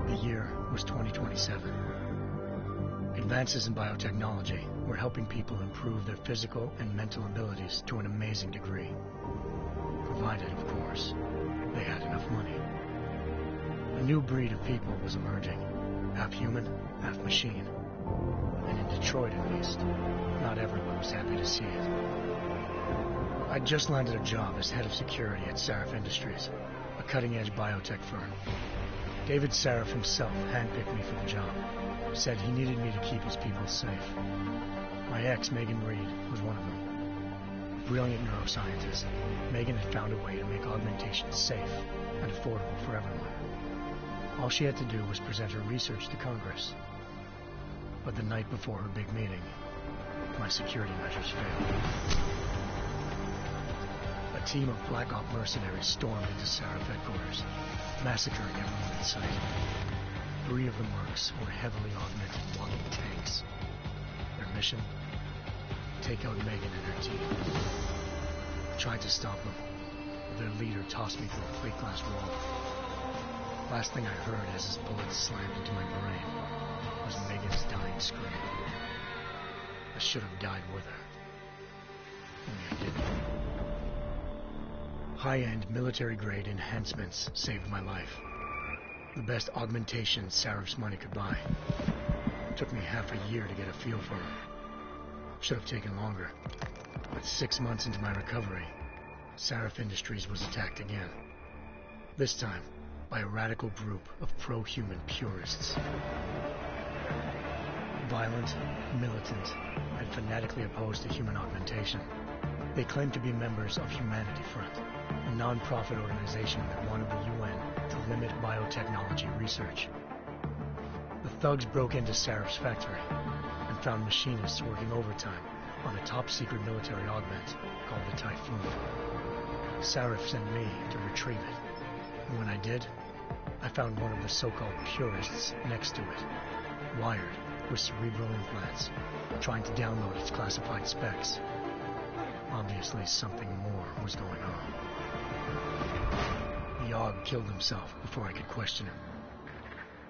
The year was 2027. Advances in biotechnology were helping people improve their physical and mental abilities to an amazing degree. Provided, of course, they had enough money. A new breed of people was emerging, half human, half machine. And in Detroit, at least, not everyone was happy to see it. I'd just landed a job as head of security at Sarif Industries, a cutting-edge biotech firm. David Sarif himself handpicked me for the job, said he needed me to keep his people safe. My ex, Megan Reed, was one of them. A brilliant neuroscientist, Megan had found a way to make augmentation safe and affordable for everyone. All she had to do was present her research to Congress. But the night before her big meeting, my security measures failed. A team of Black Op mercenaries stormed into Sarif headquarters, massacring everyone in sight. 3 of the mercs were heavily augmented walking tanks. Their mission? Take out Megan and her team. I tried to stop them, but their leader tossed me through a plate glass wall. Last thing I heard as his bullets slammed into my brain was Megan's dying scream. I should have died with her. Only I didn't. High-end military-grade enhancements saved my life. The best augmentation Sarif's money could buy. It took me half a year to get a feel for them. Should have taken longer. But 6 months into my recovery, Sarif Industries was attacked again. This time, by a radical group of pro-human purists. Violent, militant, and fanatically opposed to human augmentation. They claimed to be members of Humanity Front, a non-profit organization that wanted the UN to limit biotechnology research. The thugs broke into Sarif's factory and found machinists working overtime on a top-secret military augment called the Typhoon. Sarif sent me to retrieve it, and when I did, I found one of the so-called purists next to it, wired with cerebral implants, trying to download its classified specs. Obviously, something more was going on. The Aug killed himself before I could question him.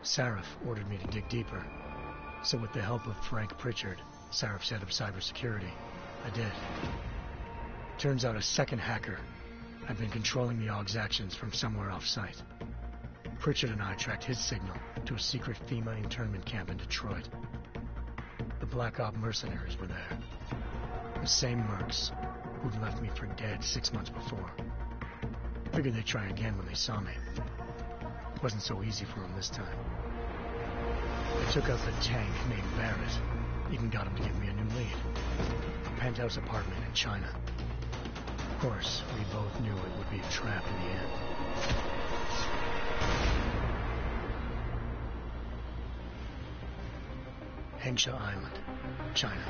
Sarif ordered me to dig deeper, so with the help of Frank Pritchard, Sarif's head of cybersecurity, I did. Turns out a second hacker had been controlling the Aug's actions from somewhere off-site. Pritchard and I tracked his signal to a secret FEMA internment camp in Detroit. The Black Op mercenaries were there. The same mercs who'd left me for dead 6 months before. Figured they'd try again when they saw me. Wasn't so easy for them this time. I took out the tank named Barrett. Even got him to give me a new lead. A penthouse apartment in China. Of course, we both knew it would be a trap in the end. Hengsha Island, China.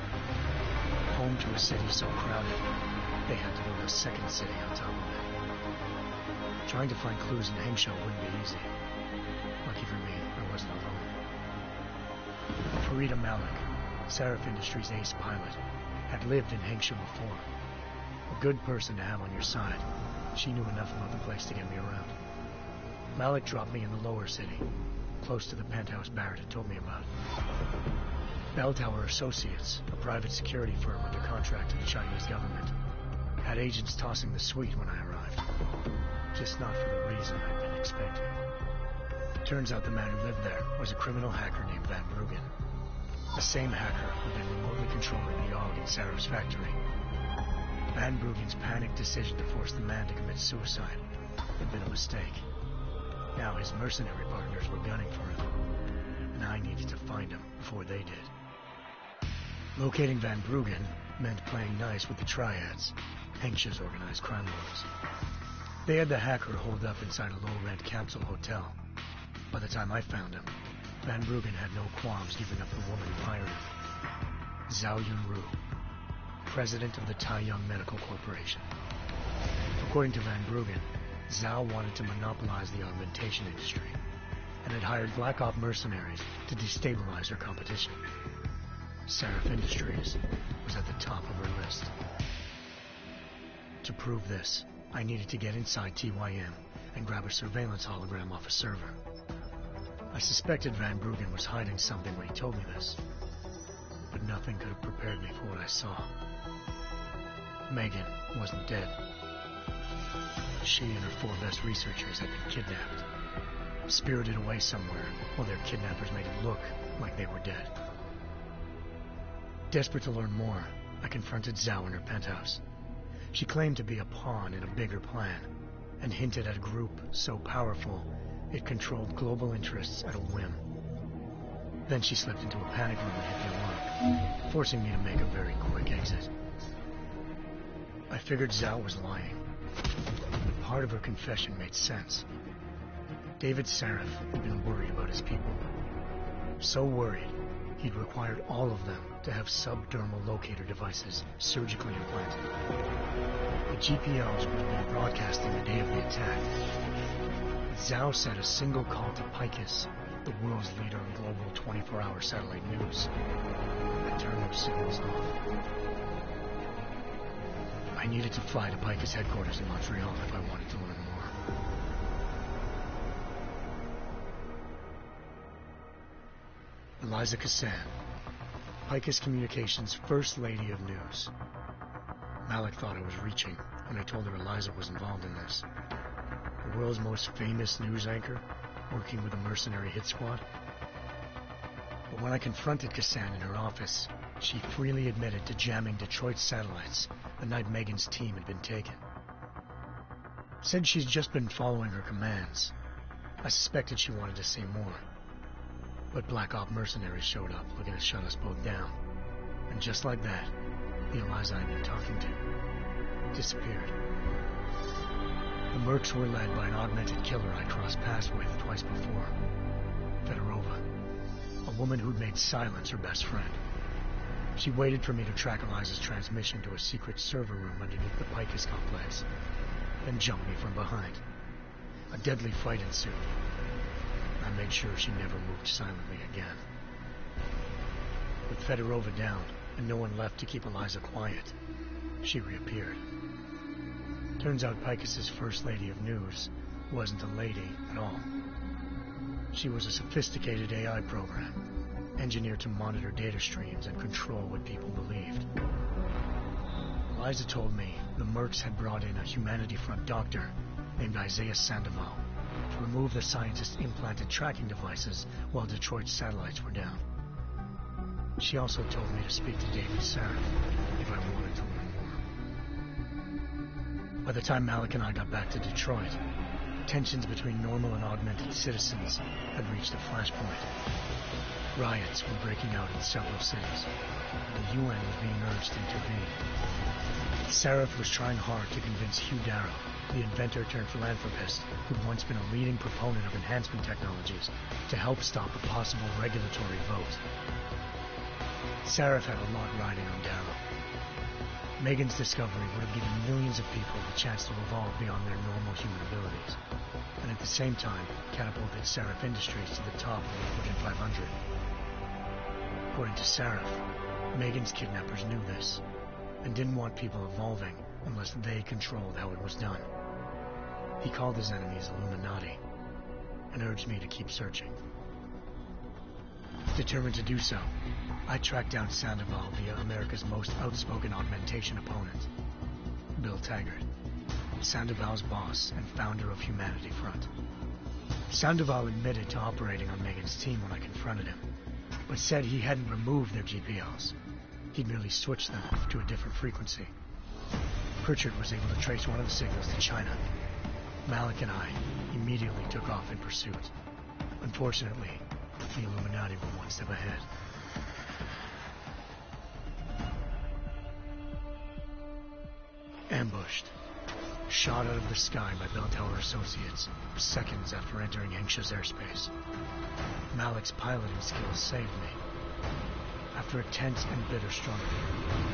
Home to a city so crowded, they had to build a second city on top of it. Trying to find clues in Hengsha wouldn't be easy. Lucky for me, I wasn't alone. Farida Malik, Sarif Industries' ace pilot, had lived in Hengsha before. A good person to have on your side. She knew enough about the place to get me around. Malik dropped me in the lower city, close to the penthouse Barrett had told me about. Bell Tower Associates, a private security firm under contract to the Chinese government, had agents tossing the suite when I arrived. Just not for the reason I'd been expecting. Turns out the man who lived there was a criminal hacker named Van Bruggen. The same hacker who'd been remotely controlling the AUG in Sarah's factory. Van Bruggen's panicked decision to force the man to commit suicide had been a mistake. Now his mercenary partners were gunning for him, and I needed to find him before they did. Locating Van Bruggen meant playing nice with the triads, Henksch's organized crime lords. They had the hacker holed up inside a low-rent capsule hotel. By the time I found him, Van Bruggen had no qualms giving up the woman who hired him. Zhao Yunru, president of the Taiyang Medical Corporation. According to Van Bruggen, Zhao wanted to monopolize the augmentation industry and had hired Black Op mercenaries to destabilize her competition. Seraph Industries was at the top of her list. To prove this, I needed to get inside TYM and grab a surveillance hologram off a server. I suspected Van Bruggen was hiding something when he told me this, but nothing could have prepared me for what I saw. Megan wasn't dead. She and her 4 best researchers had been kidnapped, spirited away somewhere while their kidnappers made it look like they were dead. Desperate to learn more, I confronted Zhao in her penthouse. She claimed to be a pawn in a bigger plan, and hinted at a group so powerful it controlled global interests at a whim. Then she slipped into a panic room and hit the alarm, forcing me to make a very quick exit. I figured Zhao was lying, but part of her confession made sense. David Seraph had been worried about his people. So worried, he'd required all of them to have subdermal locator devices surgically implanted. The GPLs would have been broadcasting the day of the attack. Zhao said a single call to PEEKABOO, the world's leader in global 24-hour satellite news, could turn those signals off. I needed to fly to PEEKABOO's headquarters in Montreal if I wanted to learn more. Eliza Cassan, PEEKABOO's Communications First Lady of News. Malik thought I was reaching when I told her Eliza was involved in this. The world's most famous news anchor, working with a mercenary hit squad. But when I confronted Cassan in her office, she freely admitted to jamming Detroit's satellites the night Megan's team had been taken. Said she's just been following her commands. I suspected she wanted to say more. But Black Op mercenaries showed up looking to shut us both down. And just like that, the Eliza I'd been talking to disappeared. The Mercs were led by an augmented killer I'd crossed paths with twice before, Fedorova, a woman who'd made silence her best friend. She waited for me to track Eliza's transmission to a secret server room underneath the PEEKABOO complex, then jumped me from behind. A deadly fight ensued. I made sure she never moved silently again. With Fedorova down and no one left to keep Eliza quiet, she reappeared. Turns out PEEKABOO's First Lady of News wasn't a lady at all. She was a sophisticated AI program, engineered to monitor data streams and control what people believed. Eliza told me the Mercs had brought in a Humanity Front doctor named Isaiah Sandoval to remove the scientist's implanted tracking devices while Detroit's satellites were down. She also told me to speak to David Seraph if I wanted to learn more. By the time Malik and I got back to Detroit, tensions between normal and augmented citizens had reached a flashpoint. Riots were breaking out in several cities, and the UN was being urged to intervene. Seraph was trying hard to convince Hugh Darrow, the inventor-turned-philanthropist who'd once been a leading proponent of enhancement technologies, to help stop a possible regulatory vote. Seraph had a lot riding on Darrow. Megan's discovery would have given millions of people the chance to evolve beyond their normal human abilities, and at the same time catapulted Seraph Industries to the top of the Fortune 500. According to Seraph, Megan's kidnappers knew this, and didn't want people evolving unless they controlled how it was done. He called his enemies Illuminati, and urged me to keep searching. Determined to do so, I tracked down Sandoval via America's most outspoken augmentation opponent, Bill Taggart, Sandoval's boss and founder of Humanity Front. Sandoval admitted to operating on Megan's team when I confronted him, but said he hadn't removed their GPLs. He'd merely switched them to a different frequency. Pritchard was able to trace one of the signals to China. Malik and I immediately took off in pursuit. Unfortunately, the Illuminati were one step ahead. Ambushed. Shot out of the sky by Bell Tower Associates seconds after entering Hengsha's airspace. Malik's piloting skills saved me. After a tense and bitter struggle,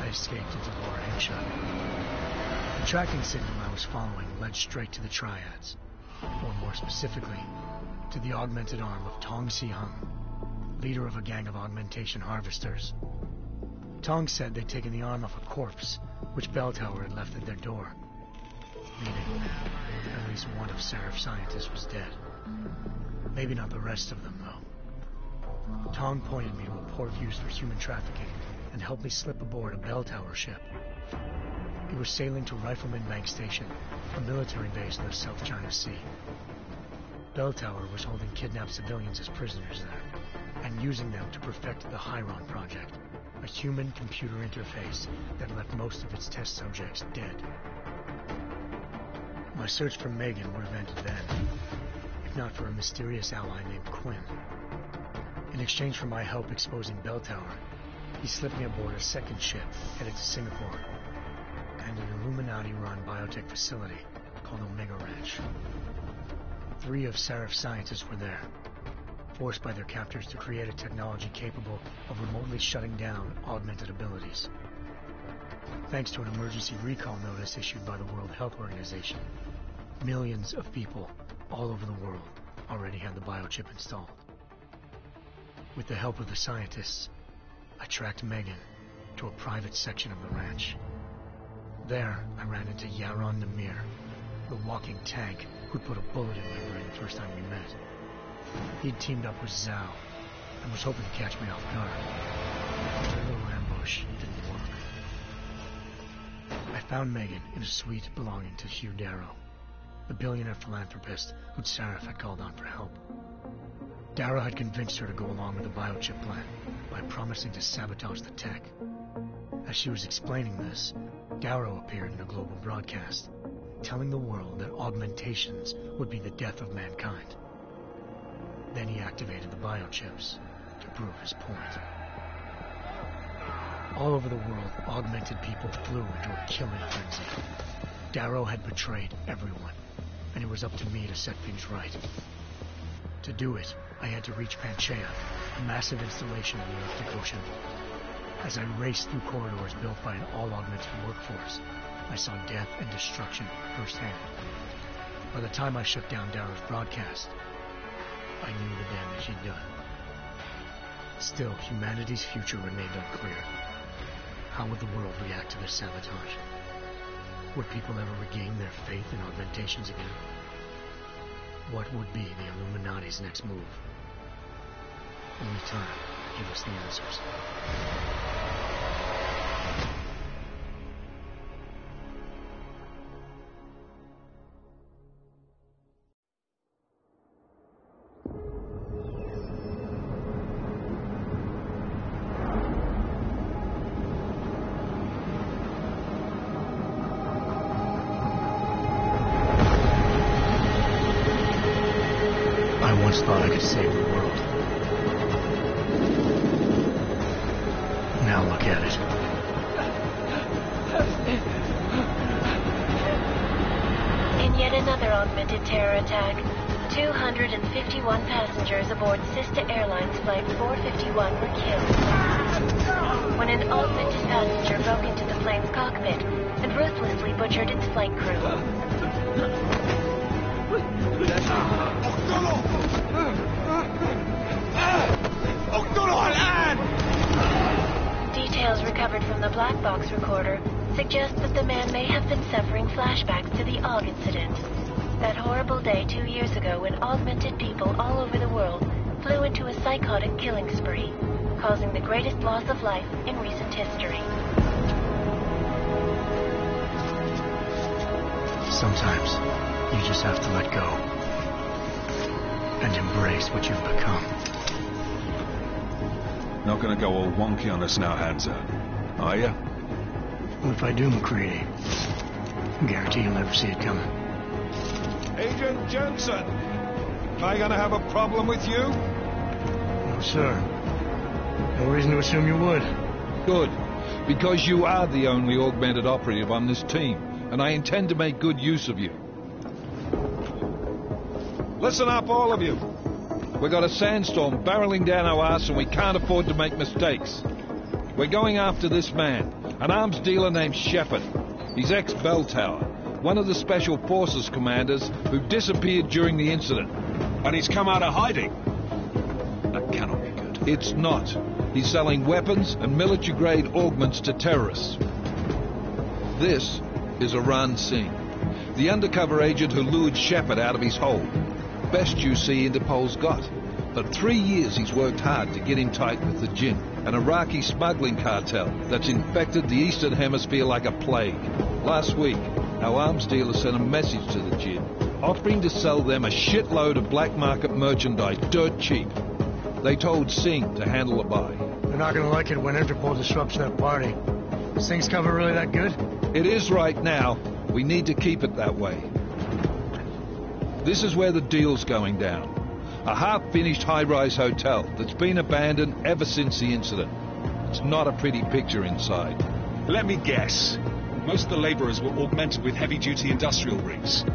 I escaped into Lower Hengsha. The tracking signal I was following led straight to the Triads, or more specifically, to the augmented arm of Tong Si-hung, leader of a gang of augmentation harvesters. Tong said they'd taken the arm off a corpse, which Bell Tower had left at their door, meaning at least one of Seraph's scientists was dead. Maybe not the rest of them, though. Tong pointed me to a port used for human trafficking and helped me slip aboard a Bell Tower ship. It was sailing to Rifleman Bank Station, a military base in the South China Sea. Bell Tower was holding kidnapped civilians as prisoners there, and using them to perfect the Chiron Project, a human-computer interface that left most of its test subjects dead. My search for Megan would have ended then, if not for a mysterious ally named Quinn. In exchange for my help exposing Bell Tower, he slipped me aboard a second ship headed to Singapore and an Illuminati-run biotech facility called Omega Ranch. 3 of Seraph's scientists were there, forced by their captors to create a technology capable of remotely shutting down augmented abilities. Thanks to an emergency recall notice issued by the World Health Organization, millions of people all over the world already had the biochip installed. With the help of the scientists, I tracked Megan to a private section of the ranch. There, I ran into Yaron Namir, the walking tank who'd put a bullet in my brain the first time we met. He'd teamed up with Zhao and was hoping to catch me off guard. But the little ambush didn't work. I found Megan in a suite belonging to Hugh Darrow, the billionaire philanthropist who'd Seraph had called on for help. Darrow had convinced her to go along with the biochip plan by promising to sabotage the tech. As she was explaining this, Darrow appeared in a global broadcast, telling the world that augmentations would be the death of mankind. Then he activated the biochips to prove his point. All over the world, augmented people flew into a killing frenzy. Darrow had betrayed everyone, and it was up to me to set things right. To do it, I had to reach Panchaea, a massive installation in the Arctic Ocean. As I raced through corridors built by an all-augmented workforce, I saw death and destruction firsthand. By the time I shut down Darrow's broadcast, I knew the damage he'd done. Still, humanity's future remained unclear. How would the world react to this sabotage? Would people ever regain their faith in augmentations again? What would be the Illuminati's next move? Only time could give us the answers. I once thought I could save the world. Now look at it. In yet another augmented terror attack, 251 passengers aboard Sister Airlines Flight 451 were killed when an augmented passenger broke into the plane's cockpit and ruthlessly butchered its flight crew. Details recovered from the black box recorder suggest that the man may have been suffering flashbacks to the AUG incident. That horrible day 2 years ago when augmented people all over the world flew into a psychotic killing spree, causing the greatest loss of life in recent history. Sometimes you just have to let go and embrace what you've become. Not gonna go all wonky on us now, Hansa, are ya? Well, if I do, McCready, I guarantee you'll never see it coming. Agent Jensen! Am I gonna have a problem with you? No, sir. No reason to assume you would. Good, because you are the only augmented operative on this team, and I intend to make good use of you. Listen up, all of you. We've got a sandstorm barreling down our arse and we can't afford to make mistakes. We're going after this man, an arms dealer named Shepard. He's ex-Bell Tower, one of the Special Forces commanders who disappeared during the incident. And he's come out of hiding. That cannot be good. It's not. He's selling weapons and military-grade augments to terrorists. This is Iran Singh, the undercover agent who lured Shepard out of his hole. Best you see Interpol's got. For 3 years he's worked hard to get him tight with the Jinn, an Iraqi smuggling cartel that's infected the Eastern Hemisphere like a plague. Last week, our arms dealer sent a message to the Jinn, offering to sell them a shitload of black market merchandise dirt cheap. They told Singh to handle the buy. They're not gonna like it when Interpol disrupts that party. Is Singh's cover really that good? It is right now. We need to keep it that way. This is where the deal's going down. A half-finished high-rise hotel that's been abandoned ever since the incident. It's not a pretty picture inside. Let me guess. Most of the laborers were augmented with heavy-duty industrial rigs.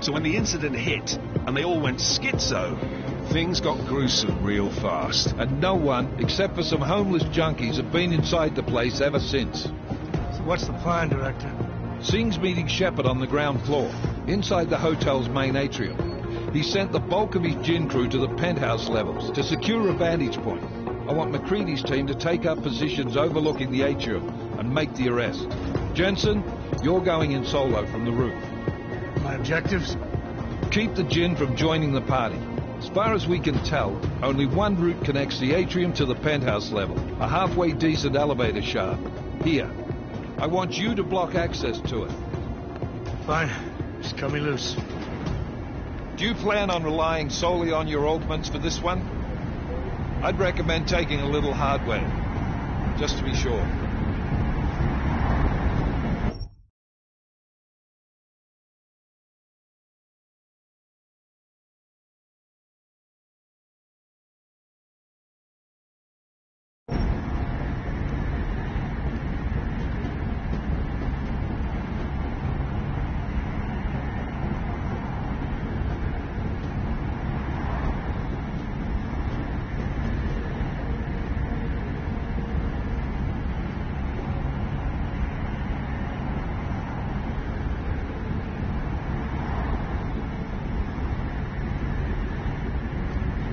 So when the incident hit, and they all went schizo, things got gruesome real fast. And no one, except for some homeless junkies, have been inside the place ever since. So what's the plan, Director? Singh's meeting Shepard on the ground floor, inside the hotel's main atrium. He sent the bulk of his Jinn crew to the penthouse levels to secure a vantage point. I want McCready's team to take up positions overlooking the atrium and make the arrest. Jensen, you're going in solo from the roof. My objectives? Keep the Jinn from joining the party. As far as we can tell, only one route connects the atrium to the penthouse level, a halfway decent elevator shaft. Here. I want you to block access to it. Fine. Just cut me loose. Do you plan on relying solely on your augments for this one? I'd recommend taking a little hardware, just to be sure.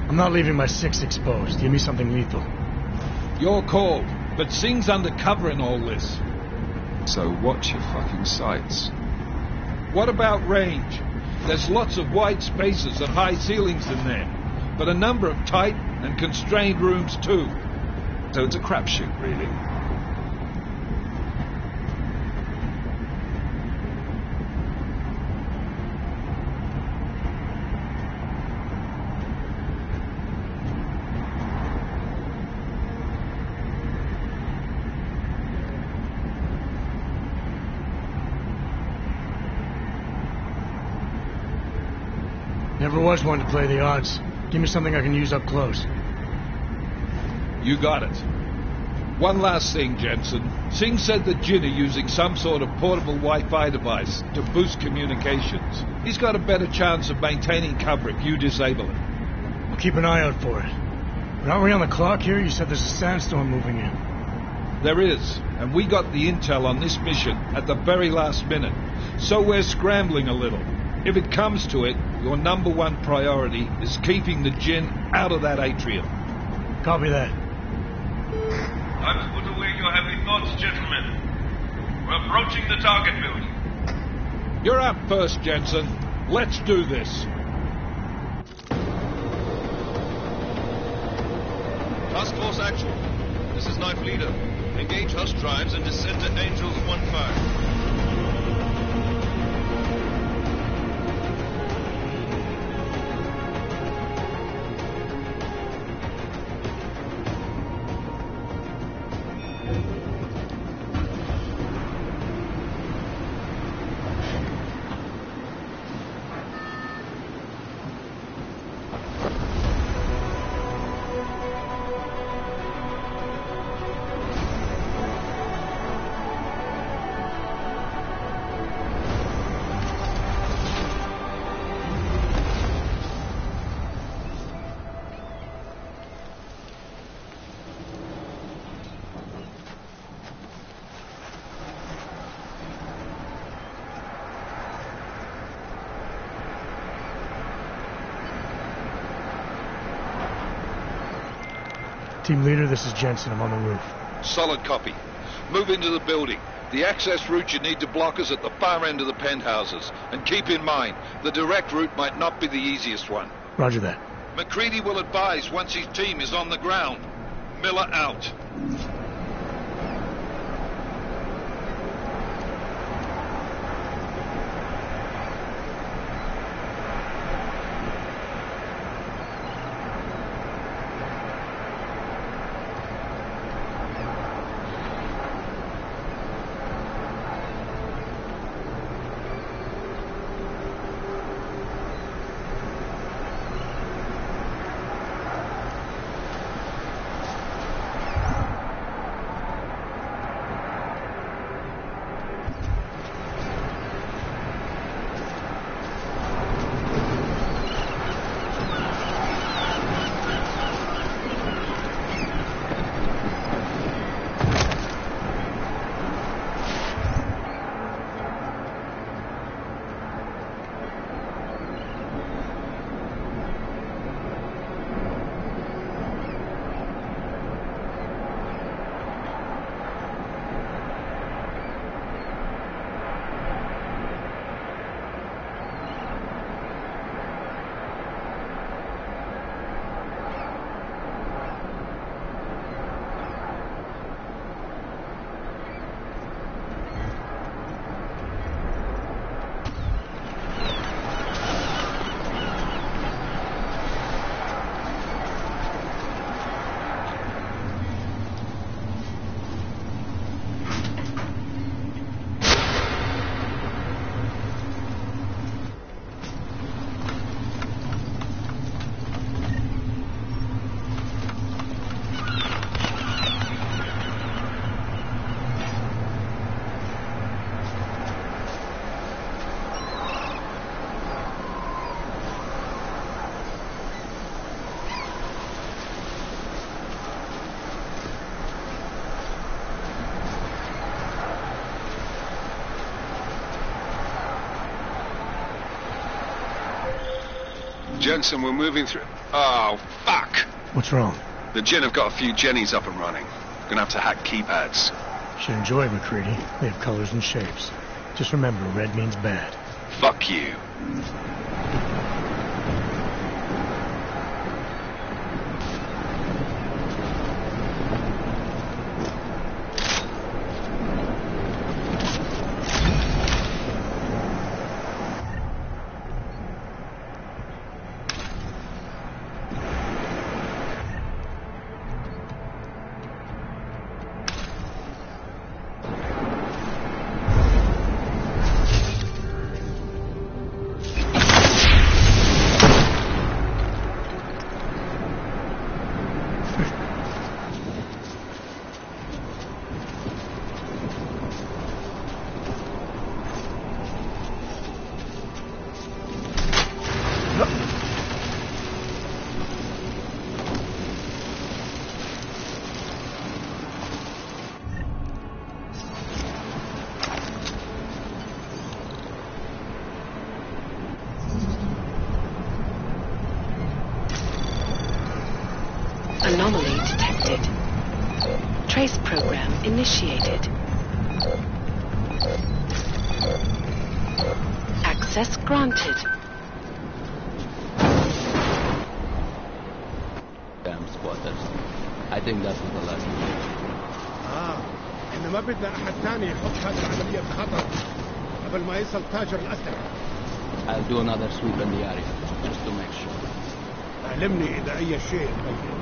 I'm not leaving my 6 exposed. Give me something lethal. Your call, but Singh's undercover in all this. So watch your fucking sights. What about range? There's lots of wide spaces and high ceilings in there, but a number of tight and constrained rooms too. So it's a crapshoot, really. Never was one to play the odds. Give me something I can use up close. You got it. One last thing, Jensen. Singh said the Jinn are using some sort of portable Wi-Fi device to boost communications. He's got a better chance of maintaining cover if you disable it. I'll keep an eye out for it. But aren't we on the clock here? You said there's a sandstorm moving in. There is, and we got the intel on this mission at the very last minute. So we're scrambling a little. If it comes to it, your #1 priority is keeping the Jinn out of that atrium. Copy that. I've put away your heavy thoughts, gentlemen. We're approaching the target building. You're up first, Jensen. Let's do this. Task Force Actual. This is Knife Leader. Engage Hush drives and descend to Angels 1-5. Team leader, this is Jensen. I'm on the roof. Solid copy. Move into the building. The access route you need to block is at the far end of the penthouses. And keep in mind, the direct route might not be the easiest one. Roger that. McCready will advise once his team is on the ground. Miller out. Jensen, we're moving through... Oh, fuck! What's wrong? The Gen have got a few Jennies up and running. Gonna have to hack keypads. Should enjoy it, McCready. They have colors and shapes. Just remember, red means bad. Fuck you. Anomaly detected. Trace program initiated. Access granted. Damn squatters. I think that was the last one. احنا ما بدنا احد تاني يحط هذه العملية بخطر قبل ما يصل تاجر الأسلحة. I'll do another sweep in the area, just to make sure. علمني إذا أي شيء تغير.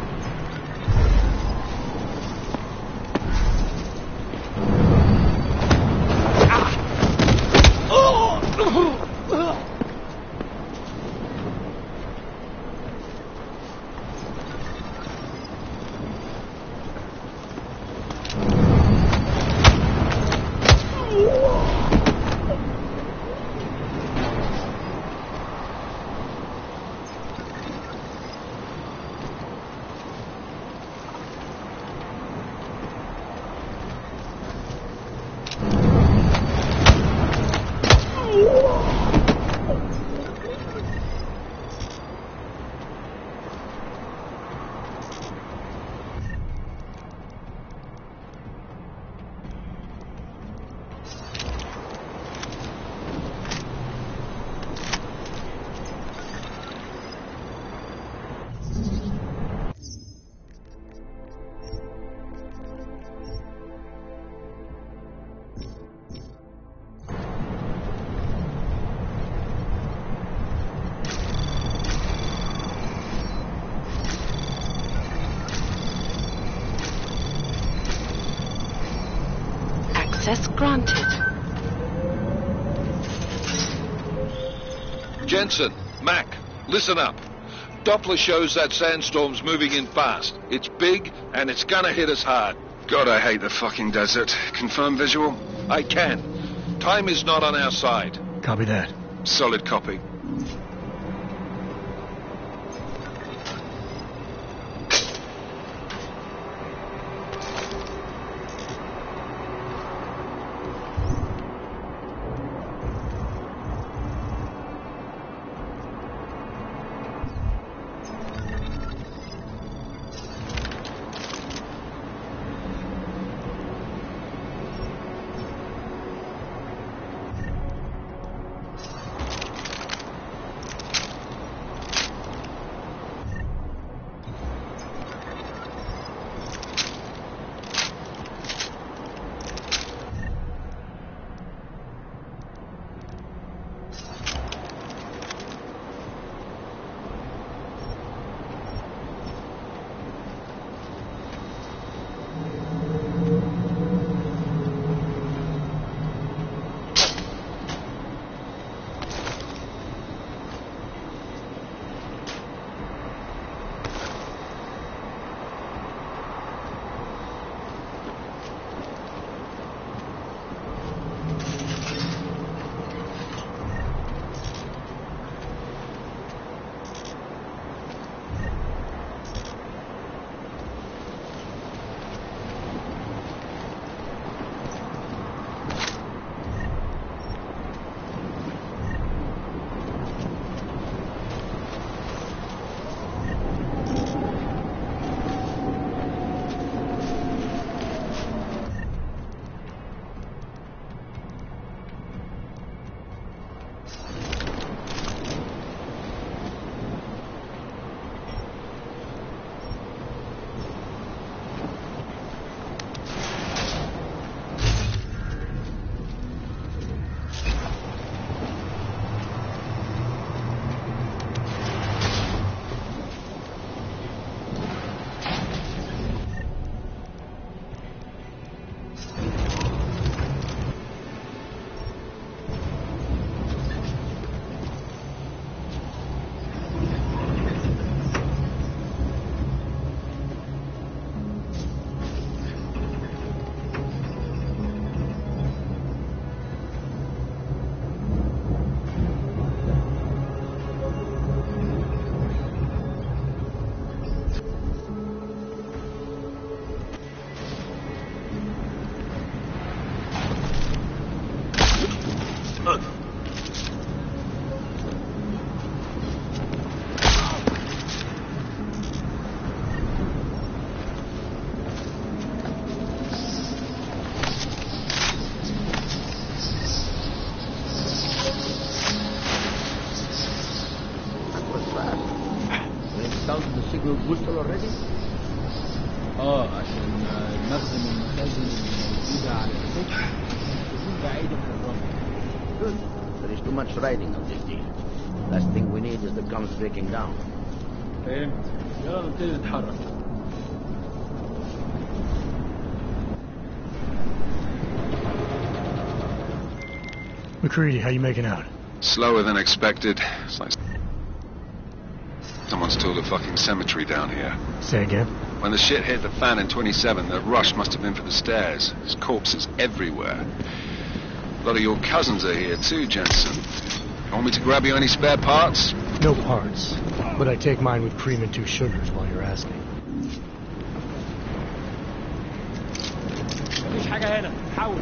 Access granted. Jensen, Mac, listen up. Doppler shows that sandstorm's moving in fast. It's big, and it's gonna hit us hard. God, I hate the fucking desert. Confirm visual? I can. Time is not on our side. Copy that. Solid copy. Down to the signal booster already? عشان نخدم المخازن الموجودة على السطح تكون بعيدة عن الرمل. Good. There is too much riding on this deal. Last thing we need is the guns breaking down. فهمت. يلا نبتدي نتحرك. McCready, how you making out? Slower than expected. It's like someone's tooled a fucking cemetery down here. Say again? When the shit hit the fan in 27, the rush must have been for the stairs. There's corpses everywhere. A lot of your cousins are here too, Jensen. You want me to grab you any spare parts? No parts. But I take mine with cream and 2 sugars while you're asking. مفيش حاجة هنا. حاول.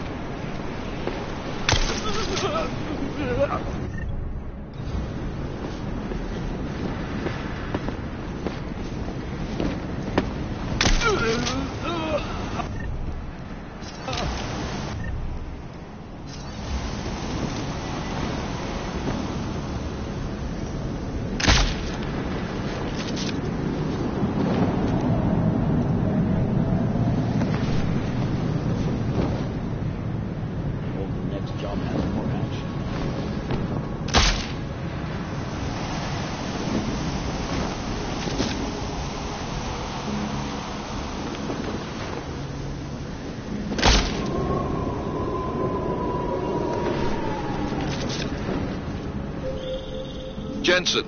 Jensen,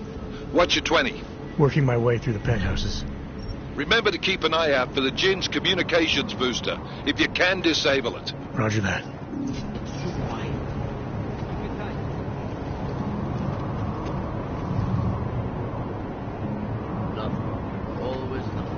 what's your 20? Working my way through the penthouses. Remember to keep an eye out for the Jinn's communications booster. If you can, disable it. Roger that. Nothing. Always nothing.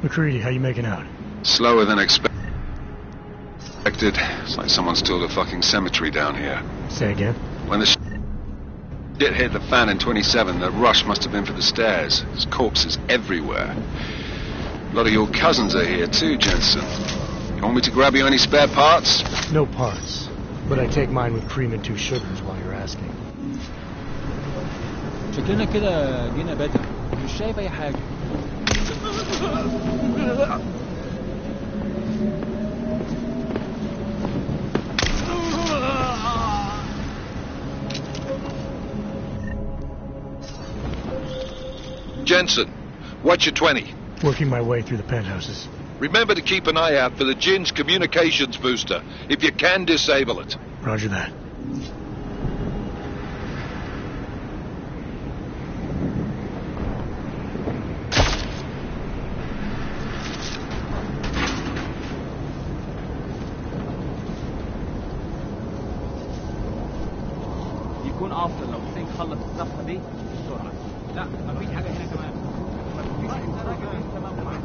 McCready, how you making out? Slower than expected. It's like someone's tilled a fucking cemetery down here. Say again? When the shit hit the fan in 27, the rush must have been for the stairs. There's corpses everywhere. A lot of your cousins are here too, Jensen. You want me to grab you any spare parts? No parts. But I take mine with cream and 2 sugars while you're asking. شكلنا كده جينا بدري مش شايف اي حاجه. Jensen, watch your 20. Working my way through the penthouses. Remember to keep an eye out for the Jinn's communications booster. If you can, disable it. Roger that. يكون افضل لو حسين خلص الصفحه دي بسرعه. لا مفيش حاجه هنا كمان. مفيش حاجه هنا كمان معاك.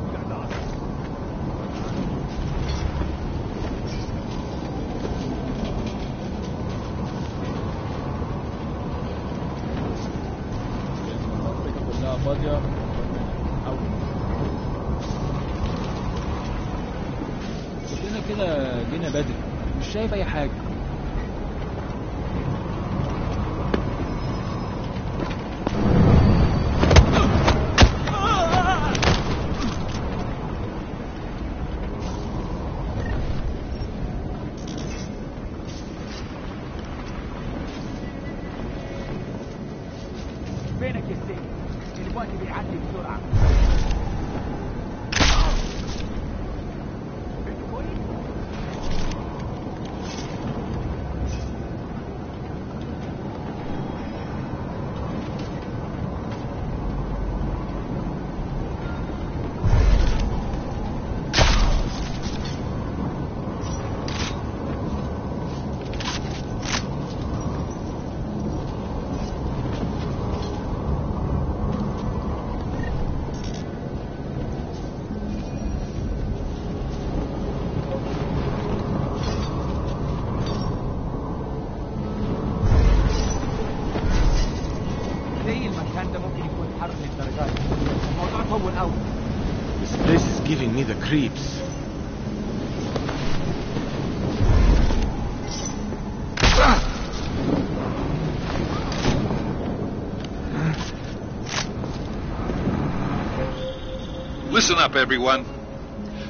كلها فاضيه شكلنا كده جينا بدري مش شايف اي حاجه. فينك يا سيد؟ الوقت بيعدي بسرعة. This place is giving me the creeps. Listen up, everyone.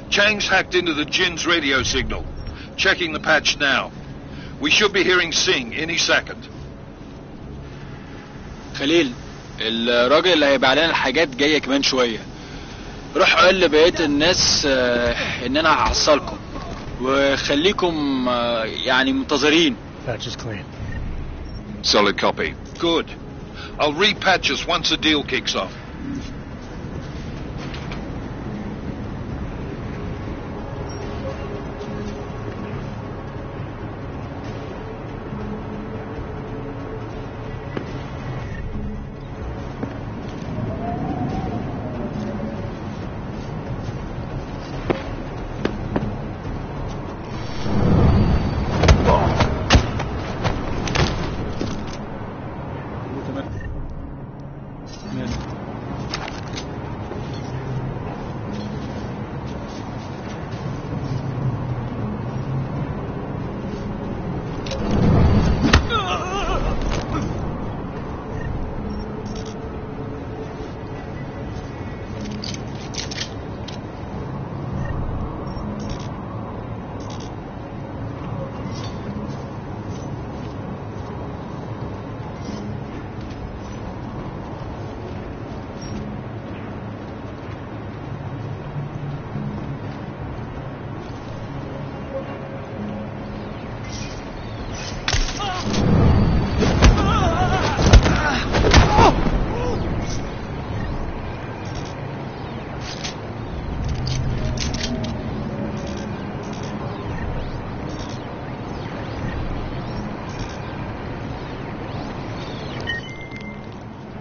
Chang's hacked into the Jinn's radio signal. Checking the patch now. We should be hearing Singh any second. خليل، الراجل اللي هيبيع لنا الحاجات جايه كمان شويه. روح قول لبقيه الناس ان انا هحصلكم وخليكم يعني منتظرين. Patch is clean. Solid copy. Good. I'll repatch us once the deal kicks off.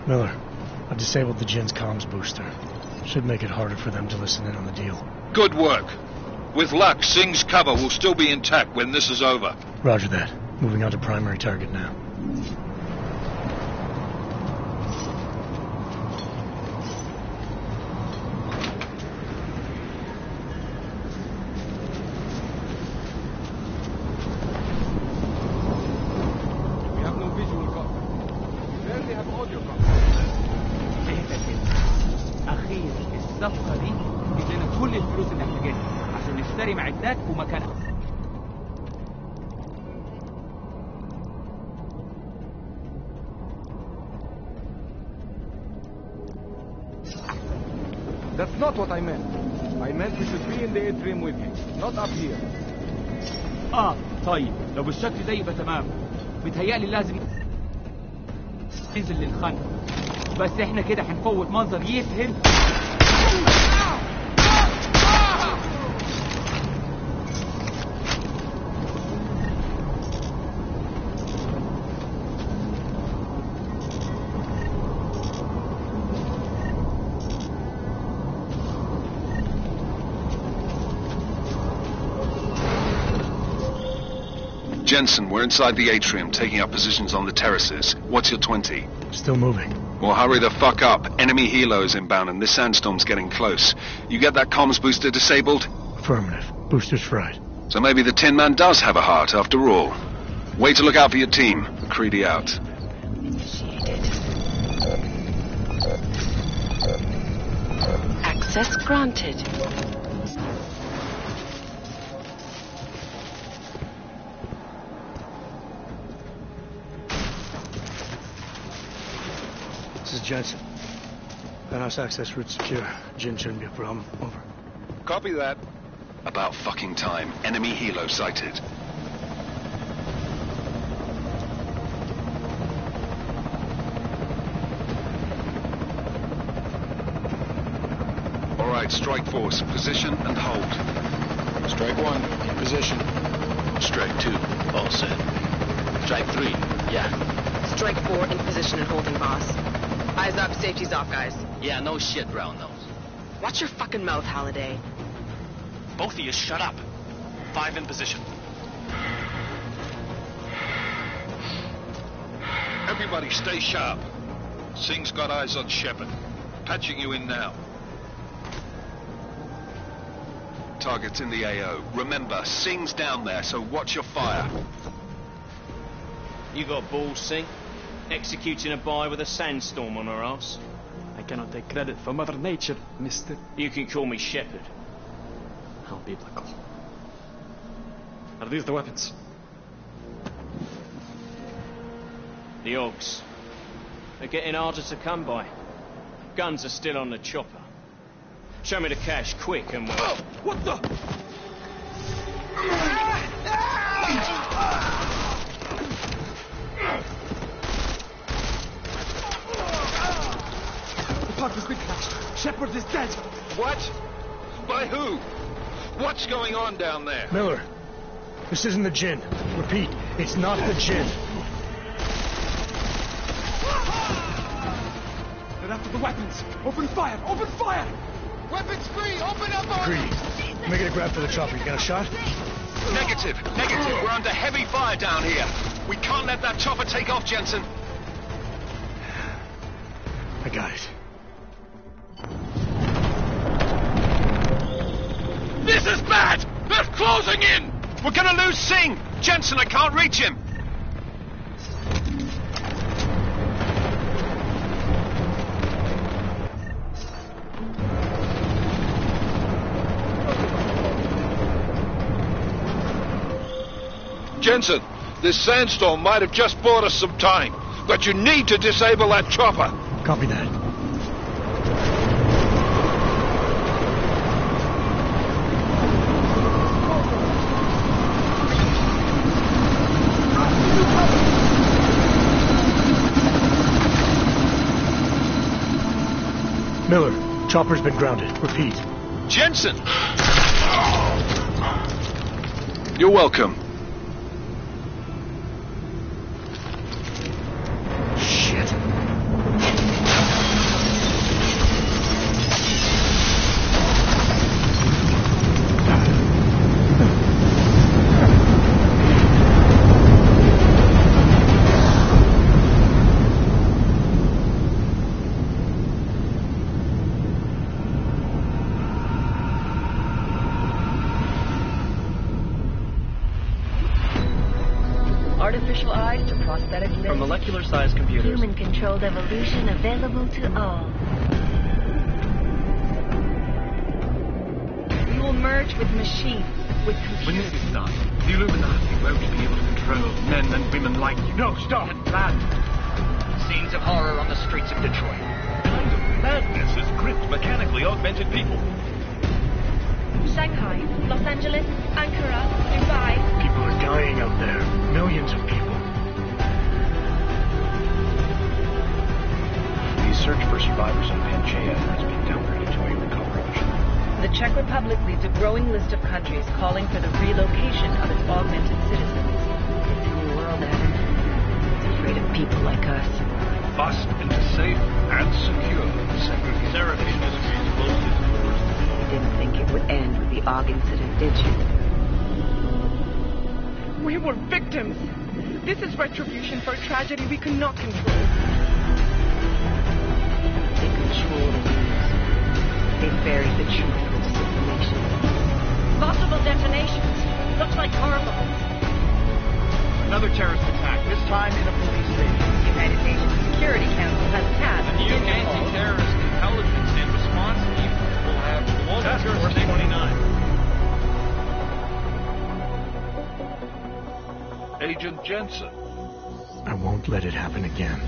Miller, I've disabled the Jinn's comms booster. Should make it harder for them to listen in on the deal. Good work. With luck, Singh's cover will still be intact when this is over. Roger that. Moving on to primary target now. We have no visual copy. We barely have audio copy. اخيرا الصفقه دي تجيب لنا كل الفلوس اللي محتاجينها عشان نشتري معدات ومكانها. That's not what I meant. I meant we should be in the atrium with you, not up here. طيب لو بالشكل ده يبقى تمام. بيتهيألي لازم ننزل للخندق، بس احنا كده هنفوت منظر يفهم. Jensen, we're inside the atrium, taking up positions on the terraces. What's your 20? Still moving. Well, hurry the fuck up. Enemy helos inbound and this sandstorm's getting close. You get that comms booster disabled? Affirmative. Booster's fried. So maybe the Tin Man does have a heart after all. Way to look out for your team. Creedy out. Initiated. Access granted. This is Jensen. Penthouse access route secure. Jin shouldn't be a problem. Over. Copy that. About fucking time. Enemy helo sighted. All right, strike force. Position and hold. Strike 1, in position. Strike 2, all set. Strike 3, yeah. Strike 4, in position and holding, boss. Eyes up, safety's off, guys. Yeah, no shit, brown nose. Watch your fucking mouth, Halliday. Both of you, shut up. 5 in position. Everybody stay sharp. Singh's got eyes on Shepard. Patching you in now. Target's in the AO. Remember, Singh's down there, so watch your fire. You got balls, Singh? Executing a buy with a sandstorm on our ass? I cannot take credit for Mother Nature, mister. You can call me Shepard. How biblical. Are these the weapons? The Ogs. They're getting harder to come by. Guns are still on the chopper. Show me the cash, quick, and we'll... Oh, what the? The park has been clashed. Shepard is dead. What? By who? What's going on down there? Miller, this isn't the Jinn. Repeat, it's not the Jinn. They're after the weapons. Open fire! Open fire! Weapons free! Open up on Greedy. Make it a grab for the chopper. You got a shot? Negative. We're under heavy fire down here. We can't let that chopper take off, Jensen. I got it. This is bad! They're closing in! We're gonna lose Singh! Jensen, I can't reach him! Jensen, this sandstorm might have just bought us some time, but you need to disable that chopper. Copy that. Miller, chopper's been grounded. Repeat. Jensen! You're welcome. Shit. prosthetic limbs. From molecular-sized computers. Human-controlled evolution available to all. We will merge with machines, with computers. When this is done, the Illuminati won't be able to control men and women like you. No, stop! Plan. Scenes of horror on the streets of Detroit. Kind of madness has gripped mechanically augmented people. Shanghai, Los Angeles, Ankara, Dubai. People are dying out there. Millions of people. The search for survivors in Panchaea has been downgraded to a recovery mission. The Czech Republic leads a growing list of countries calling for the relocation of its augmented citizens. It's a new world, Adam. It's afraid of people like us. Bust into safe and secure segregation. Seraphine disagrees closely to yours. You didn't think it would end with the AUG incident, did you? We were victims. This is retribution for a tragedy we could not control. They control the news. They buried the truth with disinformation. Multiple detonations. Looks like horrible. Another terrorist attack, this time in a police station. The United Nations Security Council has tasked The new anti-terrorist intelligence and response team will have global Task Force jurisdiction. 29. Agent Jensen. I won't let it happen again.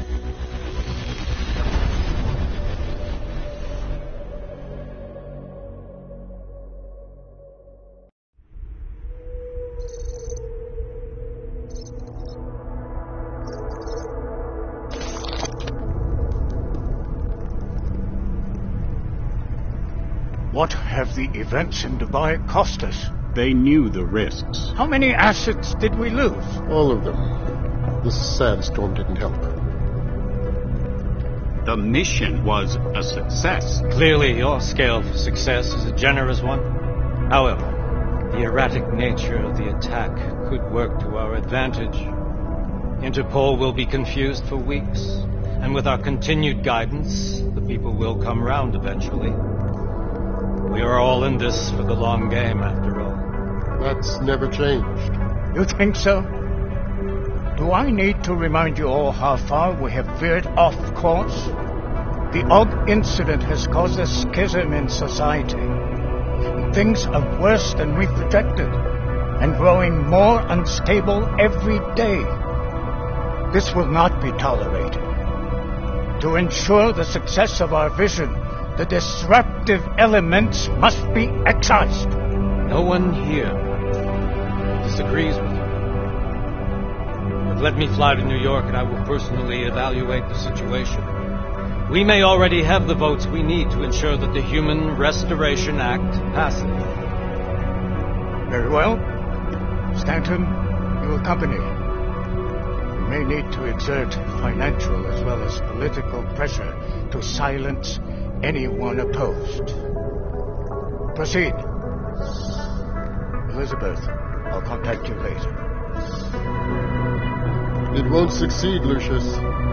What have the events in Dubai cost us? They knew the risks. How many assets did we lose? All of them. This sandstorm didn't help. The mission was a success. Clearly, your scale for success is a generous one. However, the erratic nature of the attack could work to our advantage. Interpol will be confused for weeks, and with our continued guidance, the people will come round eventually. We are all in this for the long game, after all. That's never changed. You think so? Do I need to remind you all how far we have veered off course? The AUG incident has caused a schism in society. Things are worse than we projected, and growing more unstable every day. This will not be tolerated. To ensure the success of our vision, the disruptive elements must be excised. No one here disagrees with you. But let me fly to New York and I will personally evaluate the situation. We may already have the votes we need to ensure that the Human Restoration Act passes. Very well. Stanton, you accompany. We may need to exert financial as well as political pressure to silence anyone opposed. Proceed. Elizabeth, I'll contact you later. It won't succeed, Lucius,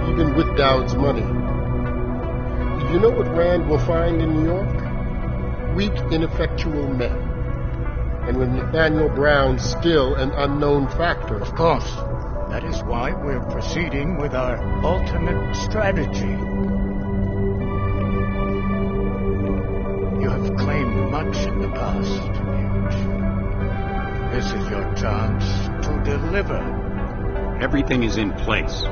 even with Dowd's money. Do you know what Rand will find in New York? Weak, ineffectual men. And with Nathaniel Brown still an unknown factor. Of course. That is why we're proceeding with our ultimate strategy. You have claimed much in the past, Hugh. This is your chance to deliver. Everything is in place.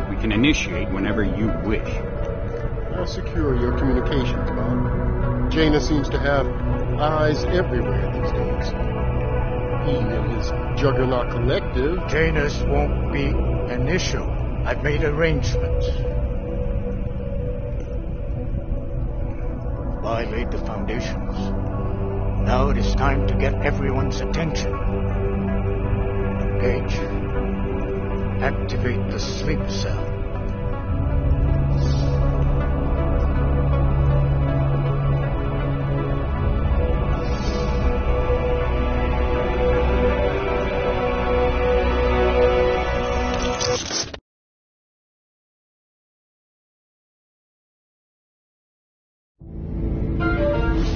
We can initiate whenever you wish. I'll secure your communications, Bob. Jaina seems to have eyes everywhere these days. He and his Juggernaut Collective. Janus won't be an issue. I've made arrangements. I laid the foundations. Now it is time to get everyone's attention. Engage. Activate the sleep cell.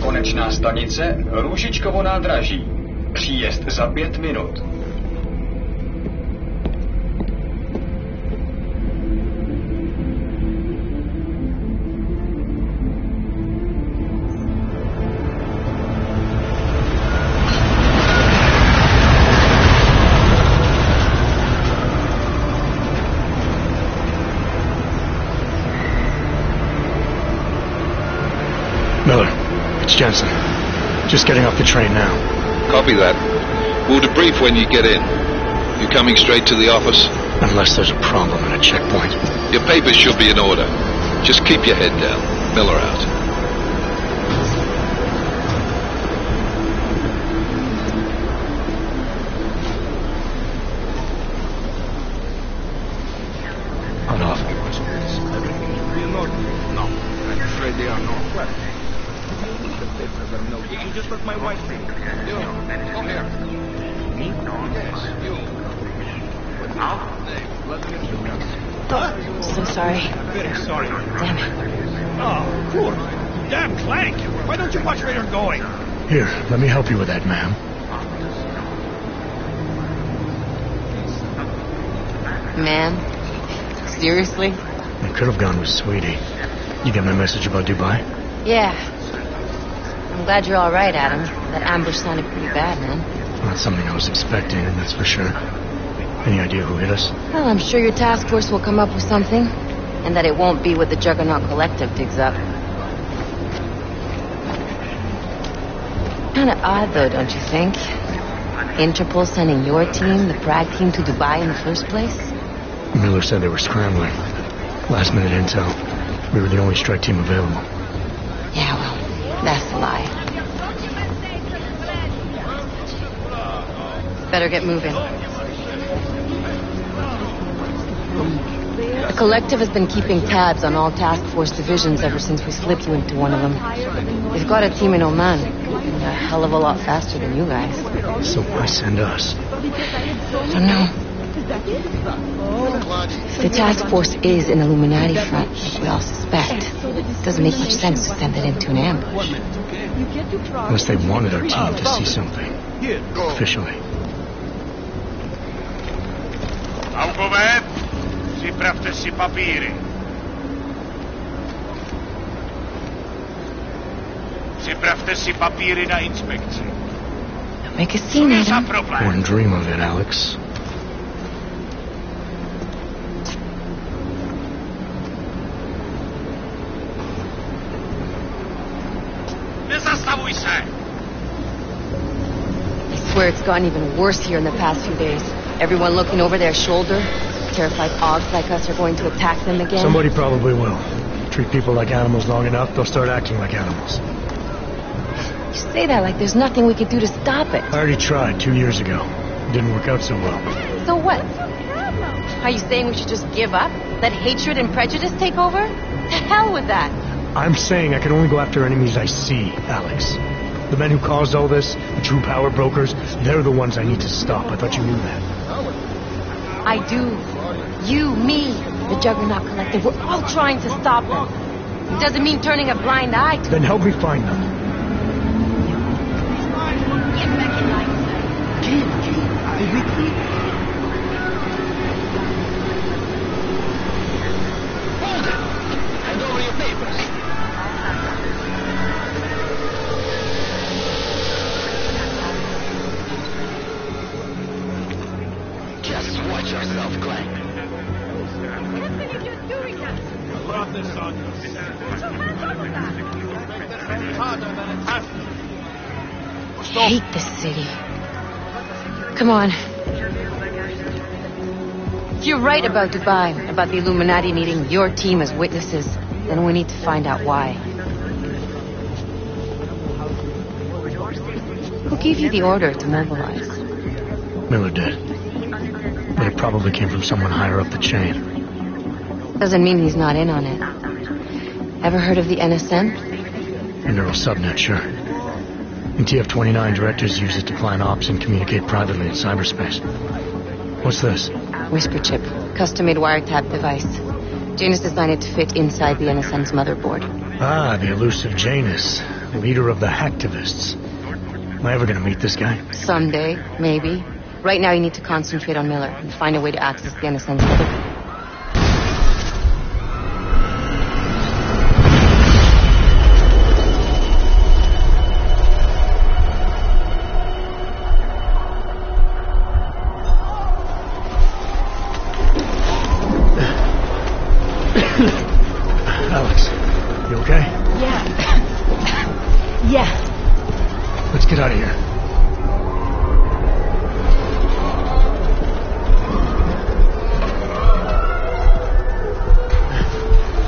Konečná stanice Růžičkovo nádraží. Příjezd za 5 minut. It's Jensen. Just getting off the train now. Copy that. We'll debrief when you get in. You coming straight to the office? Unless there's a problem at a checkpoint. Your papers should be in order. Just keep your head down. Miller out. On off. No, I'm afraid they are not. You just let my wife read. You, come here. Me? Yes, you. What now? Let me introduce. So sorry. Very sorry. Damn it. Oh, poor. Damn Clank. Why don't you watch where you're going? Here, let me help you with that, ma'am. Man? Seriously? I could have gone with Sweetie. You get my message about Dubai? Yeah. I'm glad you're all right, Adam. That ambush sounded pretty bad, man. Not something I was expecting, that's for sure. Any idea who hit us? Well, I'm sure your task force will come up with something. And that it won't be what the Juggernaut Collective digs up. Kinda odd, though, don't you think? Interpol sending your team, the Prague team, to Dubai in the first place? Miller said they were scrambling. Last minute intel. We were the only strike team available. Yeah, well, that's a lie. Better get moving. The Collective has been keeping tabs on all task force divisions ever since we slipped you into one of them. They've got a team in Oman. And a hell of a lot faster than you guys. So why send us? I don't know. If the task force is an Illuminati front, like we all suspect, it doesn't make much sense to send it into an ambush. Unless they wanted our team to see something. Officially. Alkovet, připravte si papíry. Připravte si papíry na inspekci. Make a scene, Adam. Wouldn't dream of it, Alex. Nezastavuj se! I swear it's gotten even worse here in the past few days. Everyone looking over their shoulder. Terrified Augs like us are going to attack them again. Somebody probably will. Treat people like animals long enough, they'll start acting like animals. You say that like there's nothing we could do to stop it. I already tried 2 years ago. It didn't work out so well. So what? Are you saying we should just give up? Let hatred and prejudice take over? To hell with that. I'm saying I can only go after enemies I see, Alex. The men who caused all this, the true power brokers, they're the ones I need to stop. I thought you knew that. I do. You, me, the Juggernaut Collective, we're all trying to stop them. It doesn't mean turning a blind eye to Then help me find them. Hold it! Hand over your papers. Just watch yourself, Clank. I brought this on you. Harder than it has to. I hate this city. Come on. If you're right about Dubai, about the Illuminati needing your team as witnesses, then we need to find out why. Who gave you the order to mobilize? Miller did. But it probably came from someone higher up the chain. Doesn't mean he's not in on it. Ever heard of the NSN? A neural subnet, sure. And TF-29 directors use it to plan ops and communicate privately in cyberspace. What's this? Whisper chip. Custom-made wiretap device. Janus designed it to fit inside the NSN's motherboard. Ah, the elusive Janus. Leader of the hacktivists. Am I ever gonna meet this guy? Someday, maybe. Right now you need to concentrate on Miller and find a way to access the NSN's motherboard. Alex, you okay? Yeah. Yeah. Let's get out of here.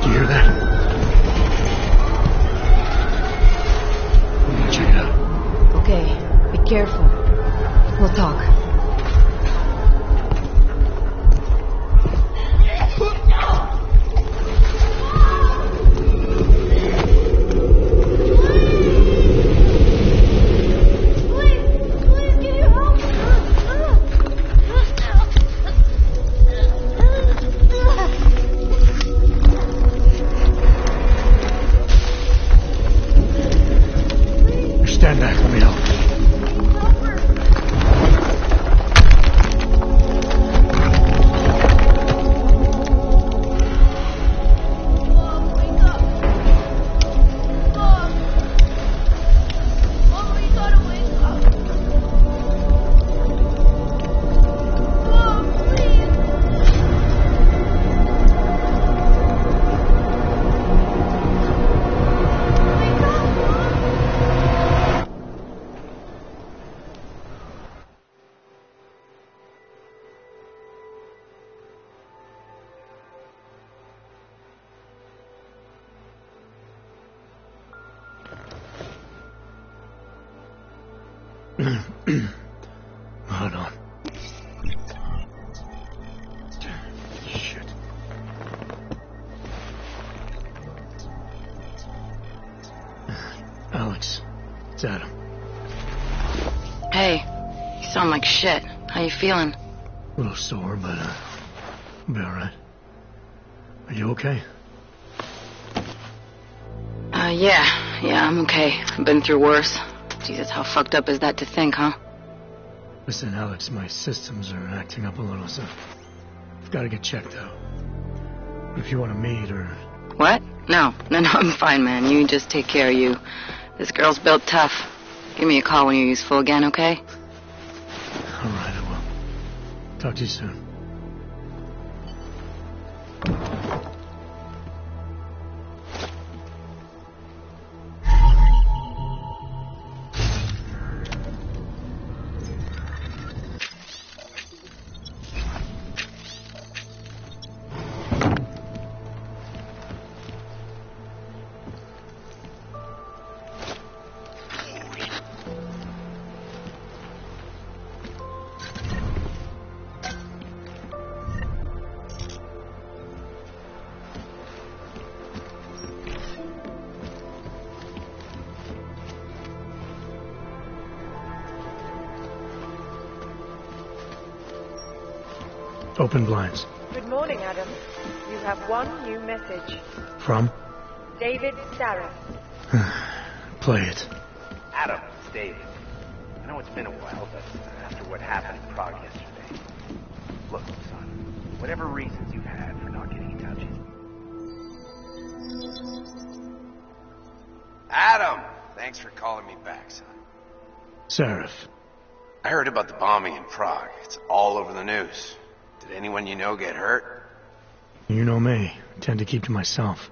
Do you hear that? I'm gonna check it out. Okay, be careful. We'll talk. Stand back, let me help. Hold on. Shit. Alex, it's Adam. Hey, you sound like shit. How you feeling? A little sore, but I'll be alright. Are you okay? Yeah, I'm okay. I've been through worse. Jesus, how fucked up is that to think, huh? Listen, Alex, my systems are acting up a little, so I've got to get checked out. If you want to meet or... What? No, I'm fine, man. You just take care of you. This girl's built tough. Give me a call when you're useful again, okay? Alright, I will. Talk to you soon. Open blinds. Good morning, Adam. You have one new message. From? David Sarah. Play it. Adam, it's David. I know it's been a while, but after what happened in Prague yesterday... Look, son, whatever reasons you had for not getting in touch... Adam! Thanks for calling me back, son. Seraph. I heard about the bombing in Prague. It's all over the news. Did anyone you know get hurt? You know me. I tend to keep to myself.